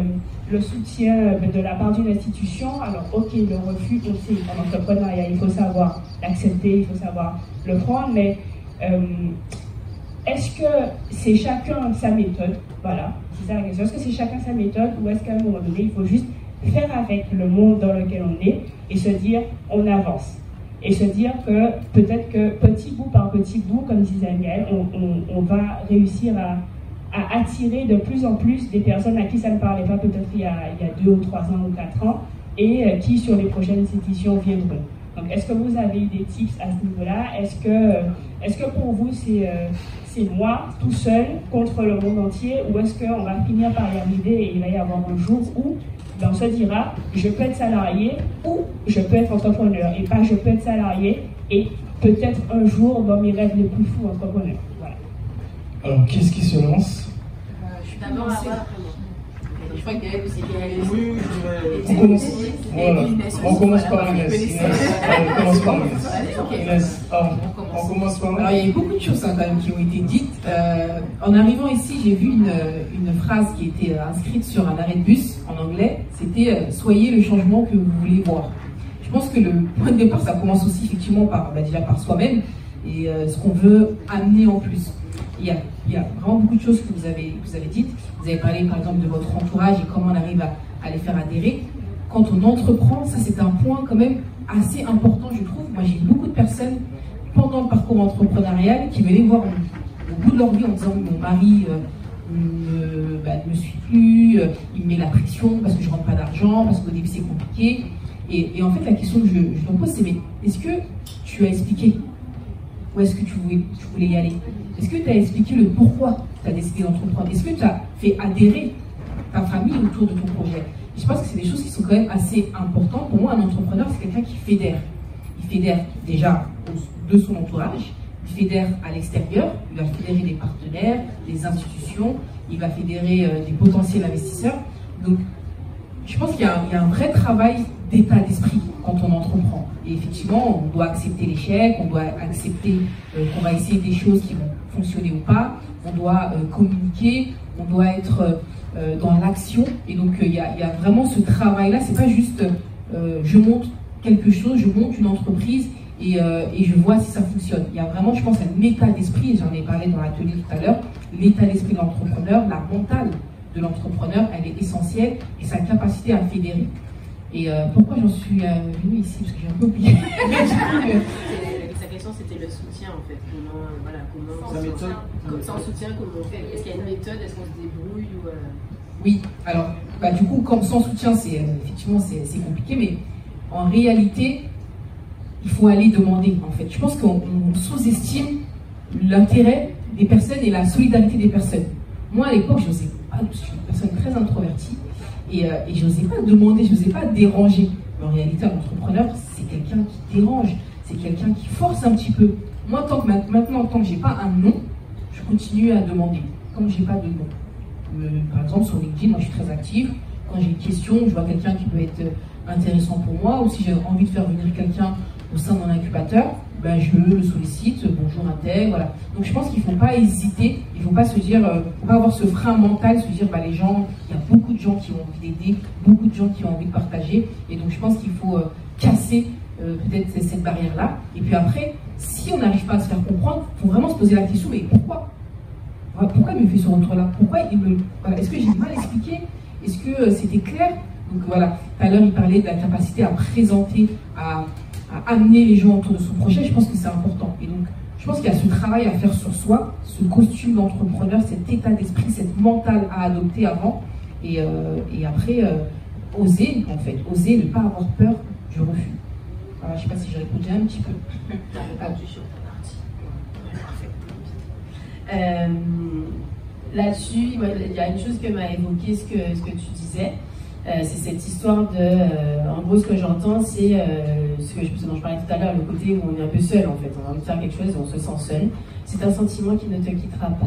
le soutien de la part d'une institution? Alors ok, le refus, on sait, en entrepreneuriat, il faut savoir l'accepter, il faut savoir le prendre, mais est-ce que c'est chacun sa méthode? Voilà, c'est ça la question. Est-ce que c'est chacun sa méthode, ou est-ce qu'à un moment donné, il faut juste faire avec le monde dans lequel on est et se dire on avance? Et se dire que peut-être que petit bout par petit bout, comme disait Gaël, on va réussir à attirer de plus en plus des personnes à qui ça ne parlait pas peut-être il y a 2 ou 3 ans ou 4 ans, et qui sur les prochaines éditions viendront. Donc est-ce que vous avez des tips à ce niveau-là? Est-ce que pour vous c'est moi tout seul contre le monde entier, ou est-ce qu'on va finir par y arriver et il va y avoir un jour où on se dira, je peux être salarié ou je peux être entrepreneur, et pas je peux être salarié et peut-être un jour dans mes rêves les plus fous entrepreneur. Voilà. Alors, qui est-ce qui se lance? Je suis d'abord à voir. Je crois que Gaël aussi. Oui, on commence par Inès. On commence par Inès. On commence par Alors, il y a eu beaucoup de choses quand même qui ont été dites. En arrivant ici, j'ai vu une phrase qui était inscrite sur un arrêt de bus en anglais. C'était « Soyez le changement que vous voulez voir ». Je pense que le point de départ, ça commence aussi effectivement déjà par soi-même et ce qu'on veut amener en plus. Il y a vraiment beaucoup de choses que vous avez dites. Vous avez parlé par exemple de votre entourage et comment on arrive à les faire adhérer. Quand on entreprend, ça c'est un point quand même assez important, je trouve. Moi j'ai eu beaucoup de personnes pendant le parcours entrepreneurial qui venaient voir au bout de leur vie en disant mon mari ne me suit plus, il me met la pression parce que je ne rentre pas d'argent, parce qu'au début c'est compliqué. Et en fait la question que je te pose c'est, mais est-ce que tu as expliqué où est-ce que tu voulais y aller? Est-ce que tu as expliqué le pourquoi tu as décidé d'entreprendre? Est-ce que tu as fait adhérer ta famille autour de ton projet? Je pense que c'est des choses qui sont quand même assez importantes. Pour moi, un entrepreneur, c'est quelqu'un qui fédère. Il fédère déjà de son entourage, il fédère à l'extérieur, il va fédérer des partenaires, des institutions, il va fédérer des potentiels investisseurs. Donc, je pense qu'il y a un vrai travail d'état d'esprit quand on entreprend. Et effectivement, on doit accepter l'échec, on doit accepter qu'on va essayer des choses qui vont fonctionner ou pas, on doit communiquer, on doit être dans l'action. Et donc, il y a vraiment ce travail-là. C'est pas juste je monte quelque chose, je monte une entreprise et je vois si ça fonctionne. Il y a vraiment, je pense, un état d'esprit, et j'en ai parlé dans l'atelier tout à l'heure, l'état d'esprit de l'entrepreneur, la mentale de l'entrepreneur, elle est essentielle, et sa capacité à fédérer. Et pourquoi j'en suis venue ici? Parce que j'ai un peu oublié. Sa question, c'était le soutien, en fait. Comment sans soutien, comment on fait? Est-ce qu'il y a une méthode? Est-ce qu'on se débrouille ou, Oui, alors, du coup, comme sans soutien, effectivement, c'est compliqué, mais en réalité, il faut aller demander, en fait. Je pense qu'on sous-estime l'intérêt des personnes et la solidarité des personnes. Moi, à l'époque, je suis une personne très introvertie, et je n'osais pas demander, je n'osais pas déranger. Mais en réalité, un entrepreneur, c'est quelqu'un qui dérange, c'est quelqu'un qui force un petit peu. Moi, maintenant, tant que je n'ai pas un nom, je continue à demander, tant que je n'ai pas de nom. Par exemple, sur LinkedIn, moi, je suis très active. Quand j'ai une question, je vois quelqu'un qui peut être intéressant pour moi, ou si j'ai envie de faire venir quelqu'un au sein d'un incubateur, je le sollicite, bonjour Intel, voilà. Donc je pense qu'il ne faut pas hésiter, il ne faut pas se dire, faut pas avoir ce frein mental, se dire les gens, il y a beaucoup de gens qui ont envie d'aider, beaucoup de gens qui ont envie de partager, et donc je pense qu'il faut casser peut-être cette barrière-là. Et puis après, si on n'arrive pas à se faire comprendre, il faut vraiment se poser la question, mais pourquoi? Pourquoi il me fait ce retour-là? Pourquoi il me... Voilà. Est-ce que j'ai mal expliqué? Est-ce que c'était clair? Donc voilà, tout à l'heure il parlait de la capacité à présenter, à amener les gens autour de son projet. Je pense que c'est important. Et donc, je pense qu'il y a ce travail à faire sur soi, ce costume d'entrepreneur, cet état d'esprit, cette mentale à adopter avant. Et après, oser, en fait. Oser ne pas avoir peur du refus. Voilà, je ne sais pas si j'ai répondu un petit peu. Là-dessus, il y a une chose que m'a évoqué ce que tu disais. C'est cette histoire de... en gros, ce que j'entends, c'est ce dont je parlais tout à l'heure, le côté où on est un peu seul, en fait. On a envie de faire quelque chose et on se sent seul. C'est un sentiment qui ne te quittera pas.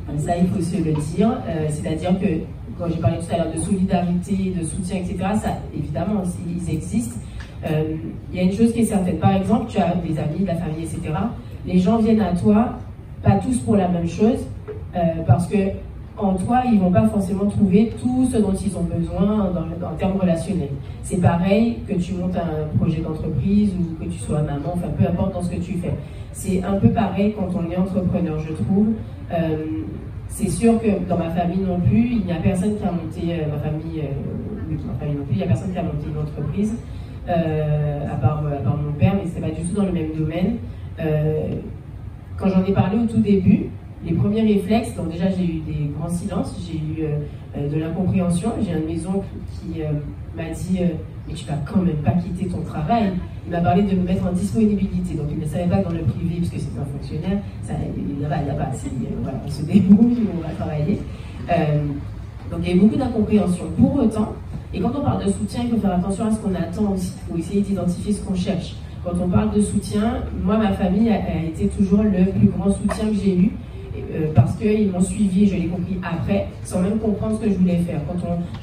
Donc ça, il faut se le dire. C'est-à-dire que, quand j'ai parlé tout à l'heure de solidarité, de soutien, etc., ça, évidemment, ils existent. Il y a une chose qui est certaine. Par exemple, tu as des amis, de la famille, etc. Les gens viennent à toi, pas tous pour la même chose, parce que en toi, ils ne vont pas forcément trouver tout ce dont ils ont besoin en termes relationnels. C'est pareil que tu montes un projet d'entreprise ou que tu sois maman, enfin peu importe dans ce que tu fais. C'est un peu pareil quand on est entrepreneur, je trouve. C'est sûr que dans ma famille non plus, il n'y a personne qui a monté, ma famille non plus, il n'y a personne qui a monté une entreprise, à part mon père, mais ce n'est pas du tout dans le même domaine. Quand j'en ai parlé au tout début, les premiers réflexes, donc déjà j'ai eu des grands silences, j'ai eu de l'incompréhension. J'ai une maison qui m'a dit mais tu vas quand même pas quitter ton travail. Il m'a parlé de me mettre en disponibilité, donc il ne savait pas que dans le privé, puisque c'est un fonctionnaire, il n'y a pas assez, voilà, on se débrouille, on va travailler. Donc il y a eu beaucoup d'incompréhension. Pour autant, et quand on parle de soutien, il faut faire attention à ce qu'on attend aussi, il faut essayer d'identifier ce qu'on cherche. Quand on parle de soutien, moi ma famille a été toujours le plus grand soutien que j'ai eu. Parce qu'ils m'ont suivi, je l'ai compris après, sans même comprendre ce que je voulais faire.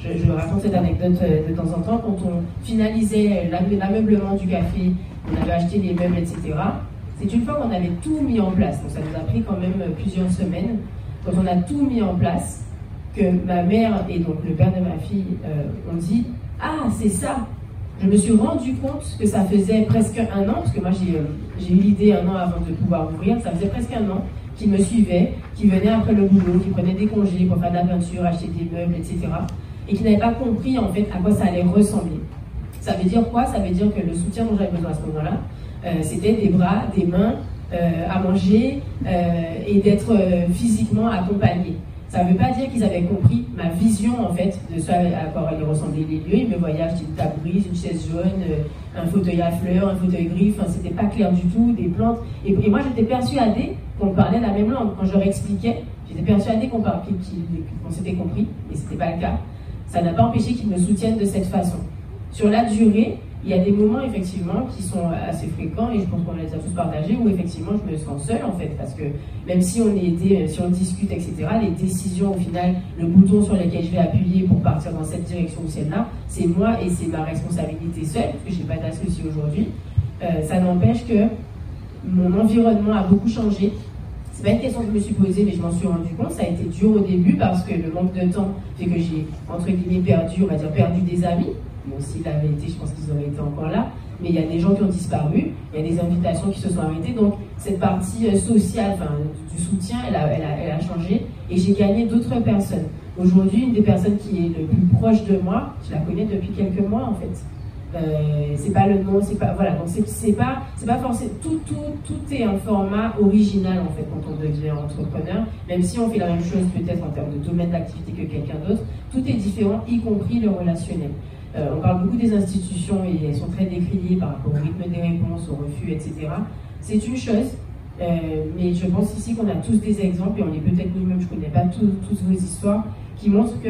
Je raconte cette anecdote de temps en temps, quand on finalisait l'ameublement du café, on avait acheté les meubles, etc. C'est une fois qu'on avait tout mis en place, donc ça nous a pris quand même plusieurs semaines, quand on a tout mis en place, que ma mère et donc le père de ma fille ont dit « Ah, c'est ça !» Je me suis rendu compte que ça faisait presque un an, parce que moi j'ai eu l'idée un an avant de pouvoir ouvrir, ça faisait presque un an, qui me suivaient, qui venaient après le boulot, qui prenaient des congés pour faire de la peinture, acheter des meubles, etc. Et qui n'avaient pas compris en fait à quoi ça allait ressembler. Ça veut dire quoi? Ça veut dire que le soutien dont j'avais besoin à ce moment-là, c'était des bras, des mains, à manger et d'être physiquement accompagné. Ça ne veut pas dire qu'ils avaient compris ma vision en fait de ce à quoi allaient ressembler les lieux. Ils me voyaient acheter une table grise, une chaise jaune, un fauteuil à fleurs, un fauteuil gris, enfin c'était pas clair du tout, des plantes. Et moi j'étais persuadée qu'on parlait la même langue. Quand je leur expliquais, j'étais persuadée qu'on s'était compris, et c'était pas le cas. Ça n'a pas empêché qu'ils me soutiennent de cette façon. Sur la durée, il y a des moments effectivement qui sont assez fréquents, et je pense qu'on les a tous partagés, où effectivement je me sens seule en fait, parce que même si on est aidé, si on discute, etc., les décisions au final, le bouton sur lequel je vais appuyer pour partir dans cette direction ou celle-là, c'est moi et c'est ma responsabilité seule, parce que je n'ai pas d'associé aujourd'hui. Ça n'empêche que mon environnement a beaucoup changé. C'est pas une question que je me suis posée, mais je m'en suis rendu compte. Ça a été dur au début parce que le manque de temps fait que j'ai, entre guillemets, perdu des amis. Bon, s'ils avaient été, je pense qu'ils auraient été encore là. Mais il y a des gens qui ont disparu, il y a des invitations qui se sont arrêtées. Donc, cette partie sociale, du soutien, elle a changé. Et j'ai gagné d'autres personnes. Aujourd'hui, une des personnes qui est le plus proche de moi, je la connais depuis quelques mois en fait. C'est pas le nom, c'est pas voilà, donc c'est pas forcément tout est un format original en fait quand on devient entrepreneur, même si on fait la même chose peut-être en termes de domaine d'activité que quelqu'un d'autre, tout est différent, y compris le relationnel. On parle beaucoup des institutions et elles sont très décriées par rapport au rythme des réponses, au refus, etc. C'est une chose, mais je pense ici qu'on a tous des exemples, et on est peut-être nous-mêmes, je connais pas toutes vos histoires, qui montrent que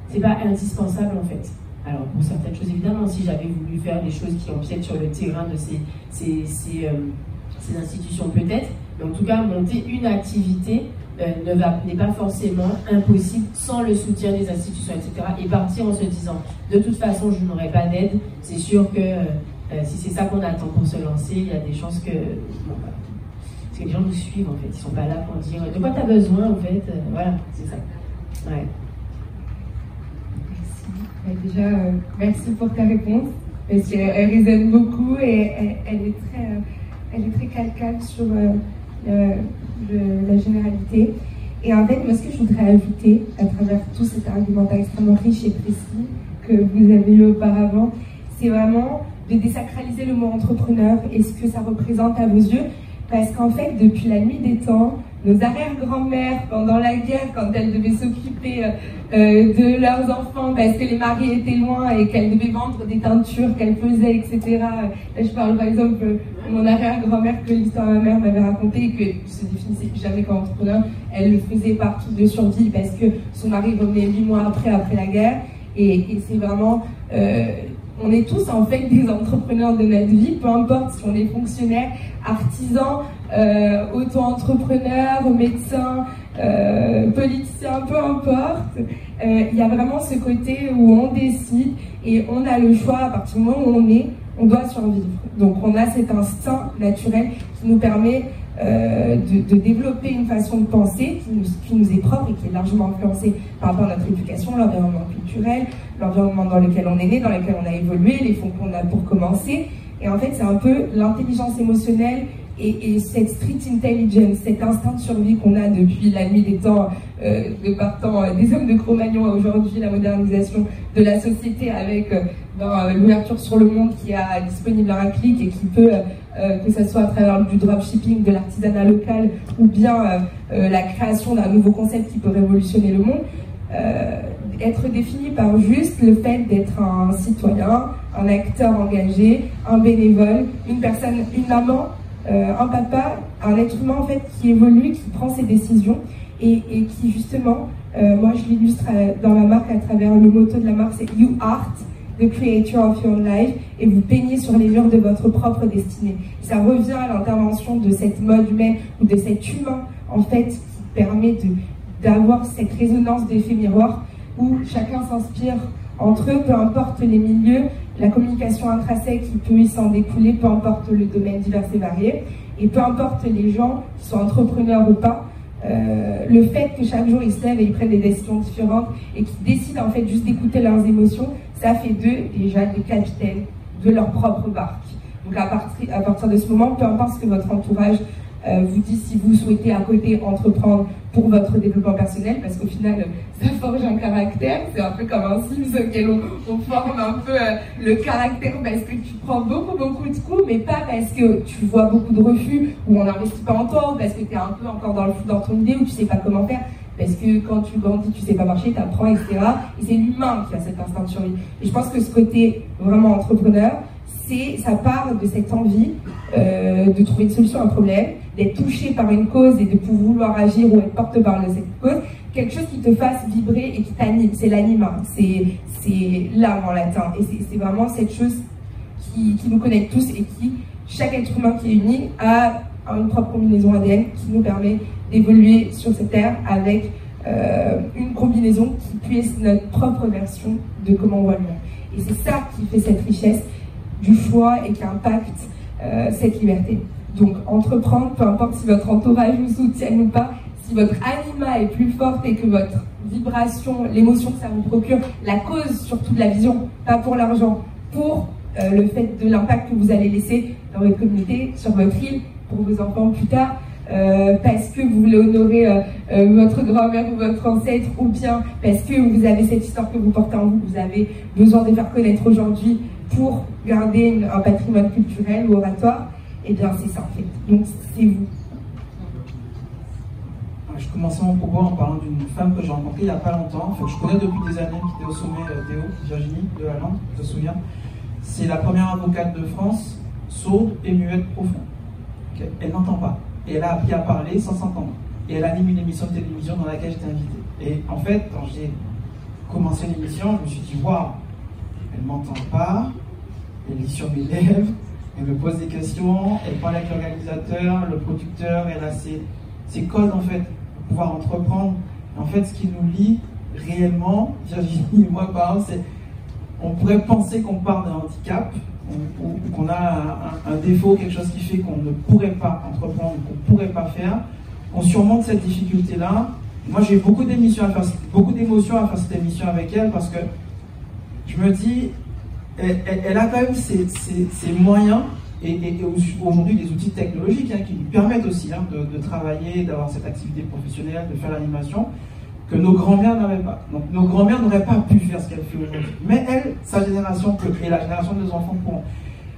c'est pas indispensable en fait. Alors pour certaines choses évidemment, si j'avais voulu faire des choses qui empiètent sur le terrain de ces institutions peut-être, mais en tout cas monter une activité n'est pas forcément impossible sans le soutien des institutions, etc. Et partir en se disant, de toute façon, je n'aurai pas d'aide, c'est sûr que si c'est ça qu'on attend pour se lancer, il y a des chances que... parce que les gens nous suivent, en fait. Ils ne sont pas là pour dire, de quoi tu as besoin, en fait. Voilà, c'est ça. Ouais. Merci. Déjà, merci pour ta réponse, parce qu'elle résonne beaucoup et elle est très calcale sur... la généralité. Et en fait, moi, ce que je voudrais ajouter à travers tout cet argumentaire extrêmement riche et précis que vous avez eu auparavant, c'est vraiment de désacraliser le mot entrepreneur et ce que ça représente à vos yeux. Parce qu'en fait, depuis la nuit des temps, nos arrière-grand-mères, pendant la guerre, quand elles devaient s'occuper de leurs enfants parce que les maris étaient loin et qu'elles devaient vendre des teintures qu'elles faisaient, etc. Là, je parle par exemple de mon arrière-grand-mère que l'histoire de ma mère m'avait raconté, que ne se définissait jamais comme entrepreneur. Elle le faisait par souci de survie parce que son mari revenait 8 mois après la guerre. Et c'est vraiment... on est tous en fait des entrepreneurs de notre vie, peu importe si on est fonctionnaire, artisan, auto-entrepreneur, médecin, politicien, peu importe. Il y a vraiment ce côté où on décide et on a le choix à partir du moment où on doit survivre. Donc on a cet instinct naturel qui nous permet de développer une façon de penser qui nous est propre et qui est largement influencée par rapport à notre éducation, l'environnement culturel, l'environnement dans lequel on est né, dans lequel on a évolué, les fonds qu'on a pour commencer. Et en fait, c'est un peu l'intelligence émotionnelle et cette street intelligence, cet instinct de survie qu'on a depuis la nuit des temps, de partant des hommes de Cro-Magnon à aujourd'hui, la modernisation de la société avec l'ouverture sur le monde qui est disponible à un clic et qui peut, que ce soit à travers du dropshipping, de l'artisanat local ou bien la création d'un nouveau concept qui peut révolutionner le monde, être défini par juste le fait d'être un citoyen, un acteur engagé, un bénévole, une personne, une maman, un papa, un être humain en fait qui évolue, qui prend ses décisions et qui justement, moi je l'illustre dans ma marque à travers le motto de la marque, c'est You Art, the creator of your life, et vous peignez sur les murs de votre propre destinée. Et ça revient à l'intervention de cette mode humaine ou de cet humain en fait qui permet d'avoir cette résonance d'effet miroir où chacun s'inspire entre eux, peu importe les milieux, la communication intrinsèque qui peut y s'en découler, peu importe le domaine divers et varié, et peu importe les gens qui sont entrepreneurs ou pas, le fait que chaque jour ils se lèvent et ils prennent des décisions différentes et qu'ils décident en fait juste d'écouter leurs émotions, ça fait d'eux déjà des capitaines de leur propre barque. Donc à partir de ce moment, peu importe ce que votre entourage vous dit, si vous souhaitez à côté entreprendre pour votre développement personnel, parce qu'au final ça forge un caractère, c'est un peu comme un Sims auquel on forme un peu le caractère parce que tu prends beaucoup de coups, mais pas parce que tu vois beaucoup de refus ou on n'investit pas en toi, ou parce que tu es un peu encore dans ton idée ou tu sais pas comment faire, parce que quand tu grandis tu sais pas marcher, tu apprends, etc. Et c'est l'humain qui a cet instinct de survie. Et je pense que ce côté vraiment entrepreneur, ça part de cette envie de trouver une solution à un problème, d'être touché par une cause et de pouvoir agir ou être porte-parole de cette cause, quelque chose qui te fasse vibrer et qui t'anime, c'est l'anima, c'est l'âme en latin, et c'est vraiment cette chose qui nous connecte tous et qui, chaque être humain qui est uni a une propre combinaison ADN qui nous permet d'évoluer sur cette terre avec une combinaison qui puisse notre propre version de comment on voit le monde. Et c'est ça qui fait cette richesse du choix et qui impacte cette liberté. Donc entreprendre, peu importe si votre entourage vous soutient ou pas, si votre anima est plus forte et que votre vibration, l'émotion que ça vous procure, la cause surtout de la vision, pas pour l'argent, pour le fait de l'impact que vous allez laisser dans votre communauté, sur votre île, pour vos enfants plus tard, parce que vous voulez honorer votre grand-mère ou votre ancêtre, ou bien parce que vous avez cette histoire que vous portez en vous, que vous avez besoin de faire connaître aujourd'hui pour garder un patrimoine culturel ou oratoire, et bien c'est ça en fait. Donc c'est vous. Je commençais mon propos en parlant d'une femme que j'ai rencontrée il n'y a pas longtemps, que je connais depuis des années, qui était au sommet Théo, Virginie de la Lande, je te souviens. C'est la première avocate de France, sourde et muette profond. Elle n'entend pas. Et elle a appris à parler sans s'entendre. Et elle anime une émission de télévision dans laquelle j'étais invité. Et en fait, quand j'ai commencé l'émission, je me suis dit, waouh, elle ne m'entend pas, elle lit sur mes lèvres, elle me pose des questions, elle parle avec l'organisateur, le producteur, elle a ses codes en fait, pour pouvoir entreprendre. Et en fait, ce qui nous lie réellement, Virginie et moi, par exemple, c'est on pourrait penser qu'on parle d'un handicap, ou qu'on a un défaut, quelque chose qui fait qu'on ne pourrait pas entreprendre, qu'on ne pourrait pas faire, qu'on surmonte cette difficulté-là. Moi, j'ai eu beaucoup d'émotions à faire cette émission avec elle, parce que je me dis, elle a quand même ses moyens, et aujourd'hui des outils technologiques qui lui permettent aussi de travailler, d'avoir cette activité professionnelle, de faire l'animation, que nos grands-mères n'avaient pas. Donc nos grands-mères n'auraient pas pu faire ce qu'elle fait aujourd'hui. Mais elle, sa génération et la génération de nos enfants pourront.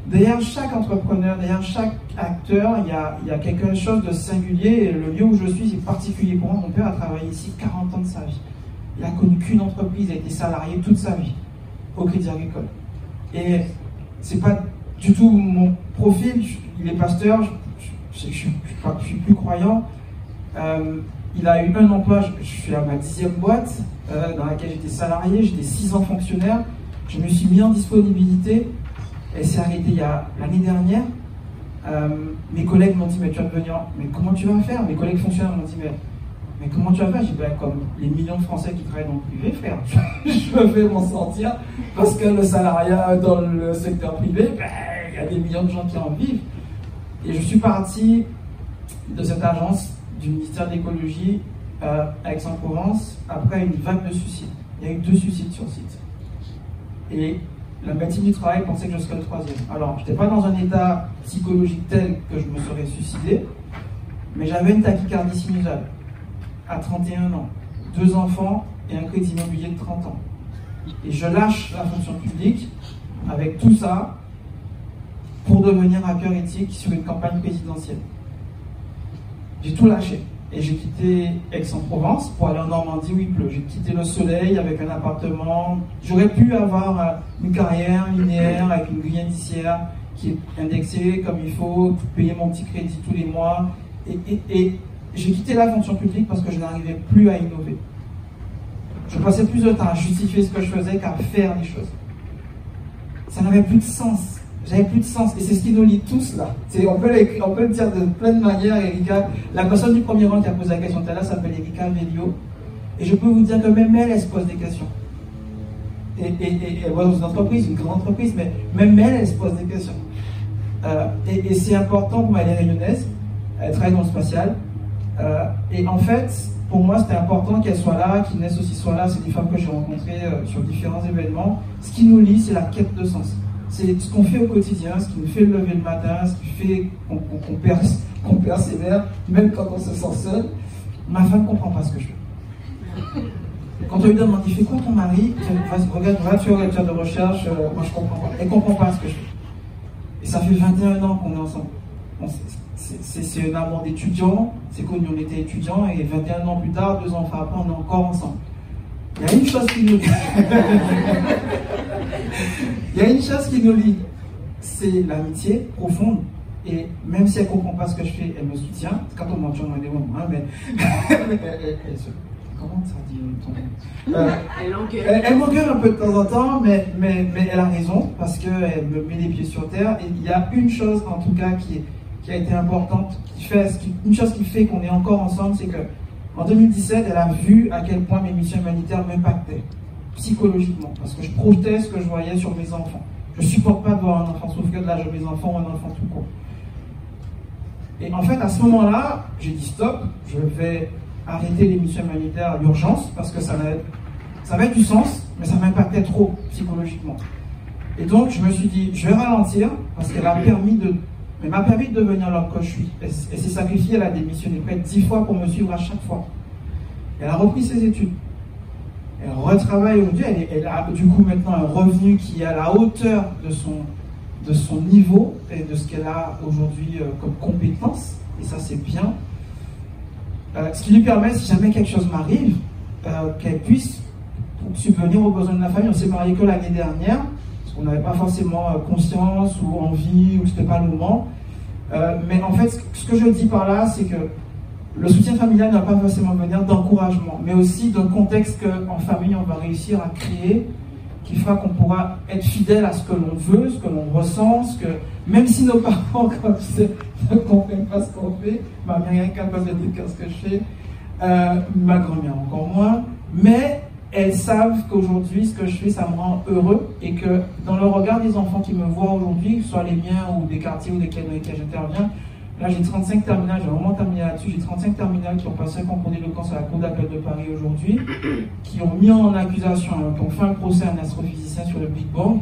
Derrière chaque entrepreneur, derrière chaque acteur, il y a quelque chose de singulier. Et le lieu où je suis, c'est particulier pour moi. Mon père a travaillé ici 40 ans de sa vie. Il n'a connu qu'une entreprise, il a été salarié toute sa vie au Crédit Agricole. Et c'est pas du tout mon profil. Il est pasteur, je suis plus croyant. Il a eu un emploi, je suis à ma 10e boîte, dans laquelle j'étais salarié, j'étais 6 ans fonctionnaire. Je me suis mis en disponibilité. Elle s'est arrêtée l'année dernière. Mes collègues m'ont dit, mais tu vas devenir, mais comment tu vas faire? Mes collègues fonctionnaires m'ont dit, mais comment tu vas faire? J'ai dit, comme les millions de Français qui travaillent dans le privé, frère, je vais m'en sortir, parce que le salariat dans le secteur privé, il y a des millions de gens qui en vivent. Et je suis parti de cette agence du ministère de l'écologie à Aix-en-Provence après une vague de suicides. Il y a eu 2 suicides sur site. Et la médecine du travail pensait que je serais le 3e. Alors, je n'étais pas dans un état psychologique tel que je me serais suicidé, mais j'avais une tachycardie sinusale à 31 ans, 2 enfants et un crédit immobilier de 30 ans. Et je lâche la fonction publique avec tout ça pour devenir hacker éthique sur une campagne présidentielle. J'ai tout lâché. Et j'ai quitté Aix-en-Provence pour aller en Normandie où il pleut. J'ai quitté le soleil avec un appartement. J'aurais pu avoir une carrière linéaire avec une grille indiciaire qui est indexée comme il faut, payer mon petit crédit tous les mois. Et j'ai quitté la fonction publique parce que je n'arrivais plus à innover. Je passais plus de temps à justifier ce que je faisais qu'à faire les choses. Ça n'avait plus de sens. J'avais plus de sens, et c'est ce qui nous lie tous là. On peut le dire de plein de manières. Erika, la personne du premier rang qui a posé la question tout à l'heure s'appelle Erika Velio, et je peux vous dire que même elle se pose des questions. Et elle voit dans une entreprise, une grande entreprise, mais même elle se pose des questions. Et c'est important pour moi, elle est réunionnaise, elle travaille dans le spatial, et en fait, pour moi, c'était important qu'elle soit là, qu'Inès aussi soit là. C'est des femmes que j'ai rencontrées sur différents événements. Ce qui nous lie, c'est la quête de sens. C'est ce qu'on fait au quotidien, ce qui nous fait lever le matin, ce qui fait qu'on persévère, même quand on se sent seul. Ma femme ne comprend pas ce que je fais. Quand on lui demande, il fait quoi ton mari? Regarde, va sur les de recherche, moi je comprends pas. Elle ne comprend pas ce que je fais. Et ça fait 21 ans qu'on est ensemble. C'est un amour d'étudiant, c'est connu, on était étudiants, et 21 ans plus tard, 2 ans après, on est encore ensemble. Il y a une chose qui nous lie. Il y a une chose qui nous lie, c'est l'amitié profonde. Et même si elle ne comprend pas ce que je fais, elle me soutient. Quand on mentionne, on a des moments, mais comment ça dit elle m'engueule un peu de temps en temps, mais elle a raison, parce qu'elle me met les pieds sur terre. Et il y a une chose, en tout cas, qui a été importante, une chose qui fait qu'on est encore ensemble, c'est que en 2017, elle a vu à quel point mes missions humanitaires m'impactaient psychologiquement, parce que je projetais ce que je voyais sur mes enfants. Je ne supporte pas de voir un enfant souffrir de l'âge de mes enfants ou un enfant tout court. Et en fait, à ce moment-là, j'ai dit stop, je vais arrêter les missions humanitaires à l'urgence, parce que ça avait du sens, mais ça m'impactait trop psychologiquement. Et donc, je me suis dit, je vais ralentir, parce qu'elle a permis mais m'a permis de devenir l'homme que je suis. Elle s'est sacrifiée, elle a démissionné près de 10 fois pour me suivre à chaque fois. Elle a repris ses études. Elle retravaille aujourd'hui, elle a du coup maintenant un revenu qui est à la hauteur de son niveau et de ce qu'elle a aujourd'hui comme compétence, et ça c'est bien. Ce qui lui permet, si jamais quelque chose m'arrive, qu'elle puisse subvenir aux besoins de la famille. On s'est marié que l'année dernière, parce qu'on n'avait pas forcément conscience ou envie, ou c'était pas le moment. Mais en fait, ce que je dis par là, c'est que le soutien familial n'a pas forcément venir d'encouragement, mais aussi d'un contexte qu'en famille, on va réussir à créer, qui fera qu'on pourra être fidèle à ce que l'on veut, ce que l'on ressent, même si nos parents, comme tu sais, ne comprennent pas ce qu'on fait, ma mère est capable de dire ce que je fais, ma grand-mère encore moins, mais elles savent qu'aujourd'hui, ce que je fais, ça me rend heureux, et que dans le regard des enfants qui me voient aujourd'hui, que ce soit les miens ou des quartiers ou desquels j'interviens, là j'ai 35 terminales, j'ai vraiment terminé là-dessus, j'ai 35 terminales qui ont passé un concours d'éloquence à la Cour d'appel de Paris aujourd'hui, qui ont mis en accusation, qui ont fait un procès à un astrophysicien sur le Big Bang.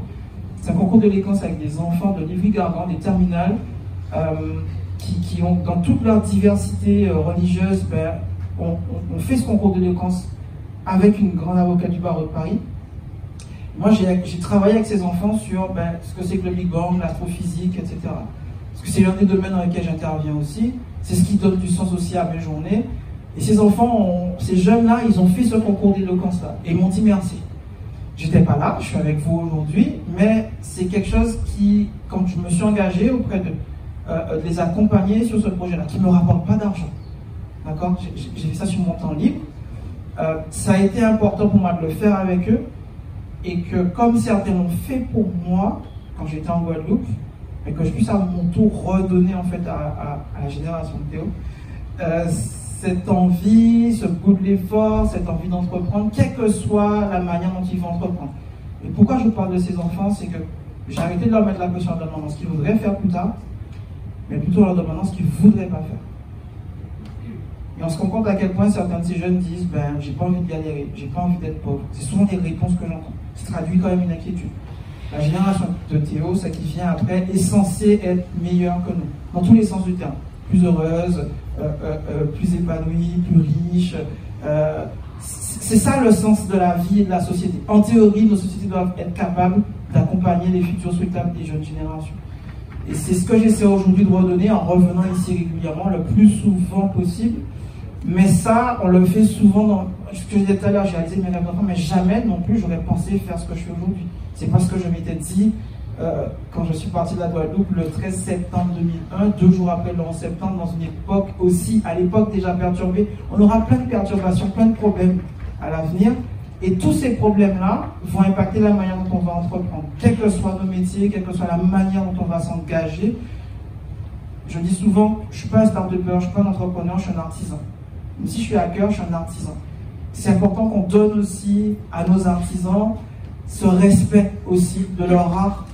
C'est un concours d'éloquence avec des enfants de Livry-Gargan, des terminales, qui ont, dans toute leur diversité religieuse, on fait ce concours d'éloquence avec une grande avocate du barreau de Paris. Moi, j'ai travaillé avec ces enfants sur ce que c'est que le Big Bang, l'astrophysique, etc. Parce que c'est l'un des domaines dans lesquels j'interviens aussi. C'est ce qui donne du sens aussi à mes journées. Et ces enfants, ces jeunes-là, ils ont fait ce concours d'éloquence-là. Et ils m'ont dit merci. J'étais pas là, je suis avec vous aujourd'hui, mais c'est quelque chose qui, quand je me suis engagé auprès de les accompagner sur ce projet-là, qui ne me rapporte pas d'argent. D'accord ? J'ai fait ça sur mon temps libre. Ça a été important pour moi de le faire avec eux, et que comme certains l'ont fait pour moi quand j'étais en Guadeloupe, et que je puisse à mon tour redonner en fait à la génération de Théo cette envie, ce goût de l'effort, cette envie d'entreprendre, quelle que soit la manière dont ils vont entreprendre. Et pourquoi je vous parle de ces enfants, c'est que j'ai arrêté de leur mettre la pression en leur demandant ce qu'ils voudraient faire plus tard, mais plutôt en leur demandant ce qu'ils ne voudraient pas faire. Et on se rend compte à quel point certains de ces jeunes disent j'ai pas envie de galérer, j'ai pas envie d'être pauvre. C'est souvent des réponses que j'entends. Ça traduit quand même une inquiétude. La génération de Théo, celle qui vient après, est censée être meilleure que nous, dans tous les sens du terme. Plus heureuse, plus épanouie, plus riche. C'est ça le sens de la vie et de la société. En théorie, nos sociétés doivent être capables d'accompagner les futurs souhaitables des jeunes générations. Et c'est ce que j'essaie aujourd'hui de redonner en revenant ici régulièrement, le plus souvent possible. Mais ça, on le fait souvent dans ce que je disais tout à l'heure, j'ai réalisé mes rêves d'enfant, mais jamais non plus j'aurais pensé faire ce que je fais aujourd'hui. C'est parce que je m'étais dit, quand je suis parti de la Guadeloupe le 13 septembre 2001, 2 jours après le 11 septembre, dans une époque aussi, à l'époque déjà perturbée, on aura plein de perturbations, plein de problèmes à l'avenir. Et tous ces problèmes-là vont impacter la manière dont on va entreprendre. Quels que soient nos métiers, quelle que soit la manière dont on va s'engager. Je dis souvent, je ne suis pas un start-upper, je ne suis pas un entrepreneur, je suis un artisan. Même si je suis hacker, je suis un artisan. C'est important qu'on donne aussi à nos artisans ce respect aussi de leur art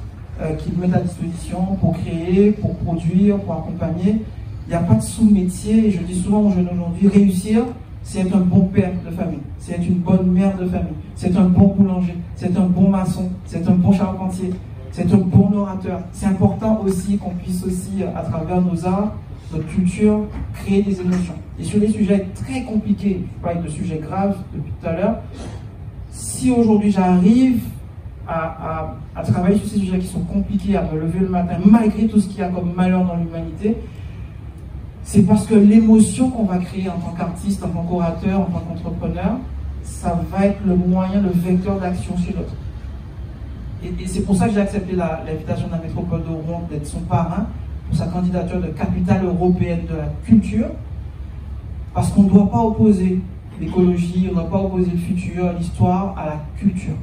qu'ils mettent à disposition pour créer, pour produire, pour accompagner. Il n'y a pas de sous-métier, et je dis souvent aux jeunes aujourd'hui, réussir, c'est être un bon père de famille, c'est être une bonne mère de famille, c'est être un bon boulanger, c'est être un bon maçon, c'est être un bon charpentier, c'est être un bon orateur. C'est important aussi qu'on puisse aussi, à travers nos arts, notre culture, créer des émotions. Et sur des sujets très compliqués, je parle de sujets graves depuis tout à l'heure, si aujourd'hui j'arrive à travailler sur ces sujets qui sont compliqués, à me lever le matin, malgré tout ce qu'il y a comme malheur dans l'humanité, c'est parce que l'émotion qu'on va créer en tant qu'artiste, en tant qu'orateur, en tant qu'entrepreneur, ça va être le moyen, le vecteur d'action chez l'autre. Et c'est pour ça que j'ai accepté l'invitation de la métropole de Rouen d'être son parrain pour sa candidature de capitale européenne de la culture, parce qu'on ne doit pas opposer l'écologie, on ne doit pas opposer le futur, l'histoire à la culture.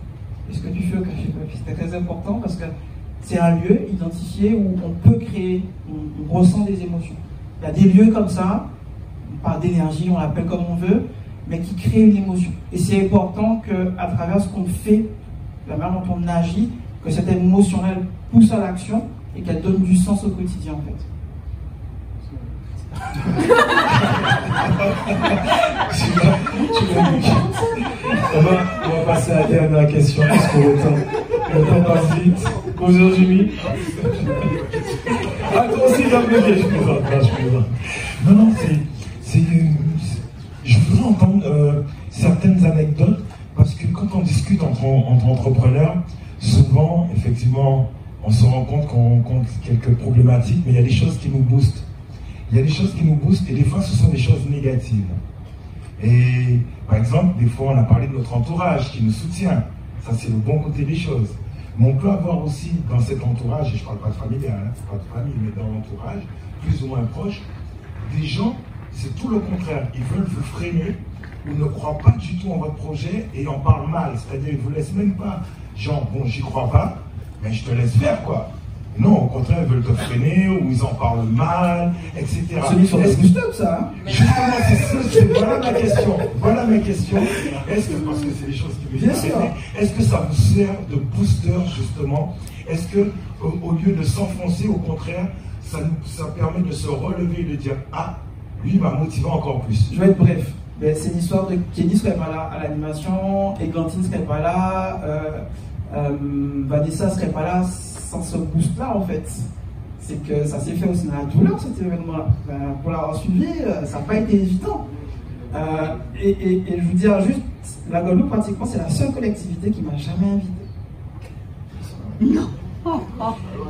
Et ce que tu fais au Café Papy, c'est très important parce que c'est un lieu identifié où on peut créer, on ressent des émotions. Il y a des lieux comme ça, on parle d'énergie, on l'appelle comme on veut, mais qui créent une émotion. Et c'est important qu'à travers ce qu'on fait, la manière dont on agit, que cette émotion-là pousse à l'action et qu'elle donne du sens au quotidien en fait. On va passer à la dernière question parce que le temps passe vite. Aujourd'hui, Ah, toi aussi, je plaisante. Non, non, je voudrais entendre certaines anecdotes, parce que quand on discute entre entrepreneurs, souvent, effectivement, on se rend compte qu'on rencontre quelques problématiques, mais il y a des choses qui nous boostent. Il y a des choses qui nous boostent, et des fois, ce sont des choses négatives. Et, par exemple, des fois, on a parlé de notre entourage qui nous soutient. Ça, c'est le bon côté des choses. Mais on peut avoir aussi, dans cet entourage, et je ne parle pas de familial, hein, pas de famille, mais dans l'entourage, plus ou moins proche, des gens, c'est tout le contraire. Ils veulent vous freiner, ou ne croient pas du tout en votre projet et en parlent mal. C'est-à-dire, ils ne vous laissent même pas, genre, bon, j'y crois pas, mais je te laisse faire, quoi. Non, au contraire, ils veulent te freiner, ou ils en parlent mal, etc. C'est une histoire de boost-up, ça, hein. Justement, voilà ma question. Voilà ma question. Est-ce que, parce que c'est des choses qui me viennent, est-ce que ça vous sert de booster, justement? Est-ce que, au lieu de s'enfoncer, au contraire, ça permet de se relever et de dire, ah, lui, il m'a motivé encore plus? Je vais être bref. C'est une histoire de Kenny serait pas là à l'animation, Églantine serait pas là, Vanessa serait pas là sans ce boost-là, en fait. C'est que ça s'est fait aussi dans la douleur, cet événement-là. Pour l'avoir suivi, ça n'a pas été évident. Et je vous dis juste, la Guadeloupe, pratiquement, c'est la seule collectivité qui m'a jamais invité. Non.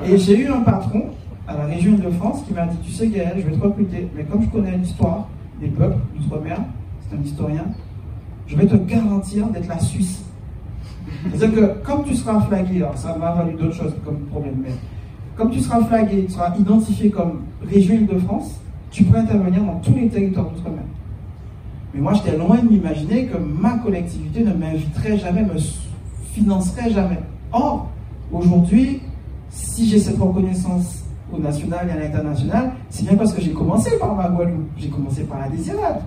Et j'ai eu un patron à la région Île-de-France qui m'a dit, tu sais Gaël, je vais te recruter, mais comme je connais l'histoire des peuples d'outre-mer, c'est un historien, je vais te garantir d'être la Suisse. C'est-à-dire que comme tu seras flagué, alors ça m'a valu d'autres choses comme problème, mais comme tu seras flagué, tu seras identifié comme région Île-de-France, tu peux intervenir dans tous les territoires d'outre-mer. Mais moi, j'étais loin de m'imaginer que ma collectivité ne m'inviterait jamais, me financerait jamais. Or, aujourd'hui, si j'ai cette reconnaissance au national et à l'international, c'est bien parce que j'ai commencé par ma Guadeloupe, j'ai commencé par la Désirade.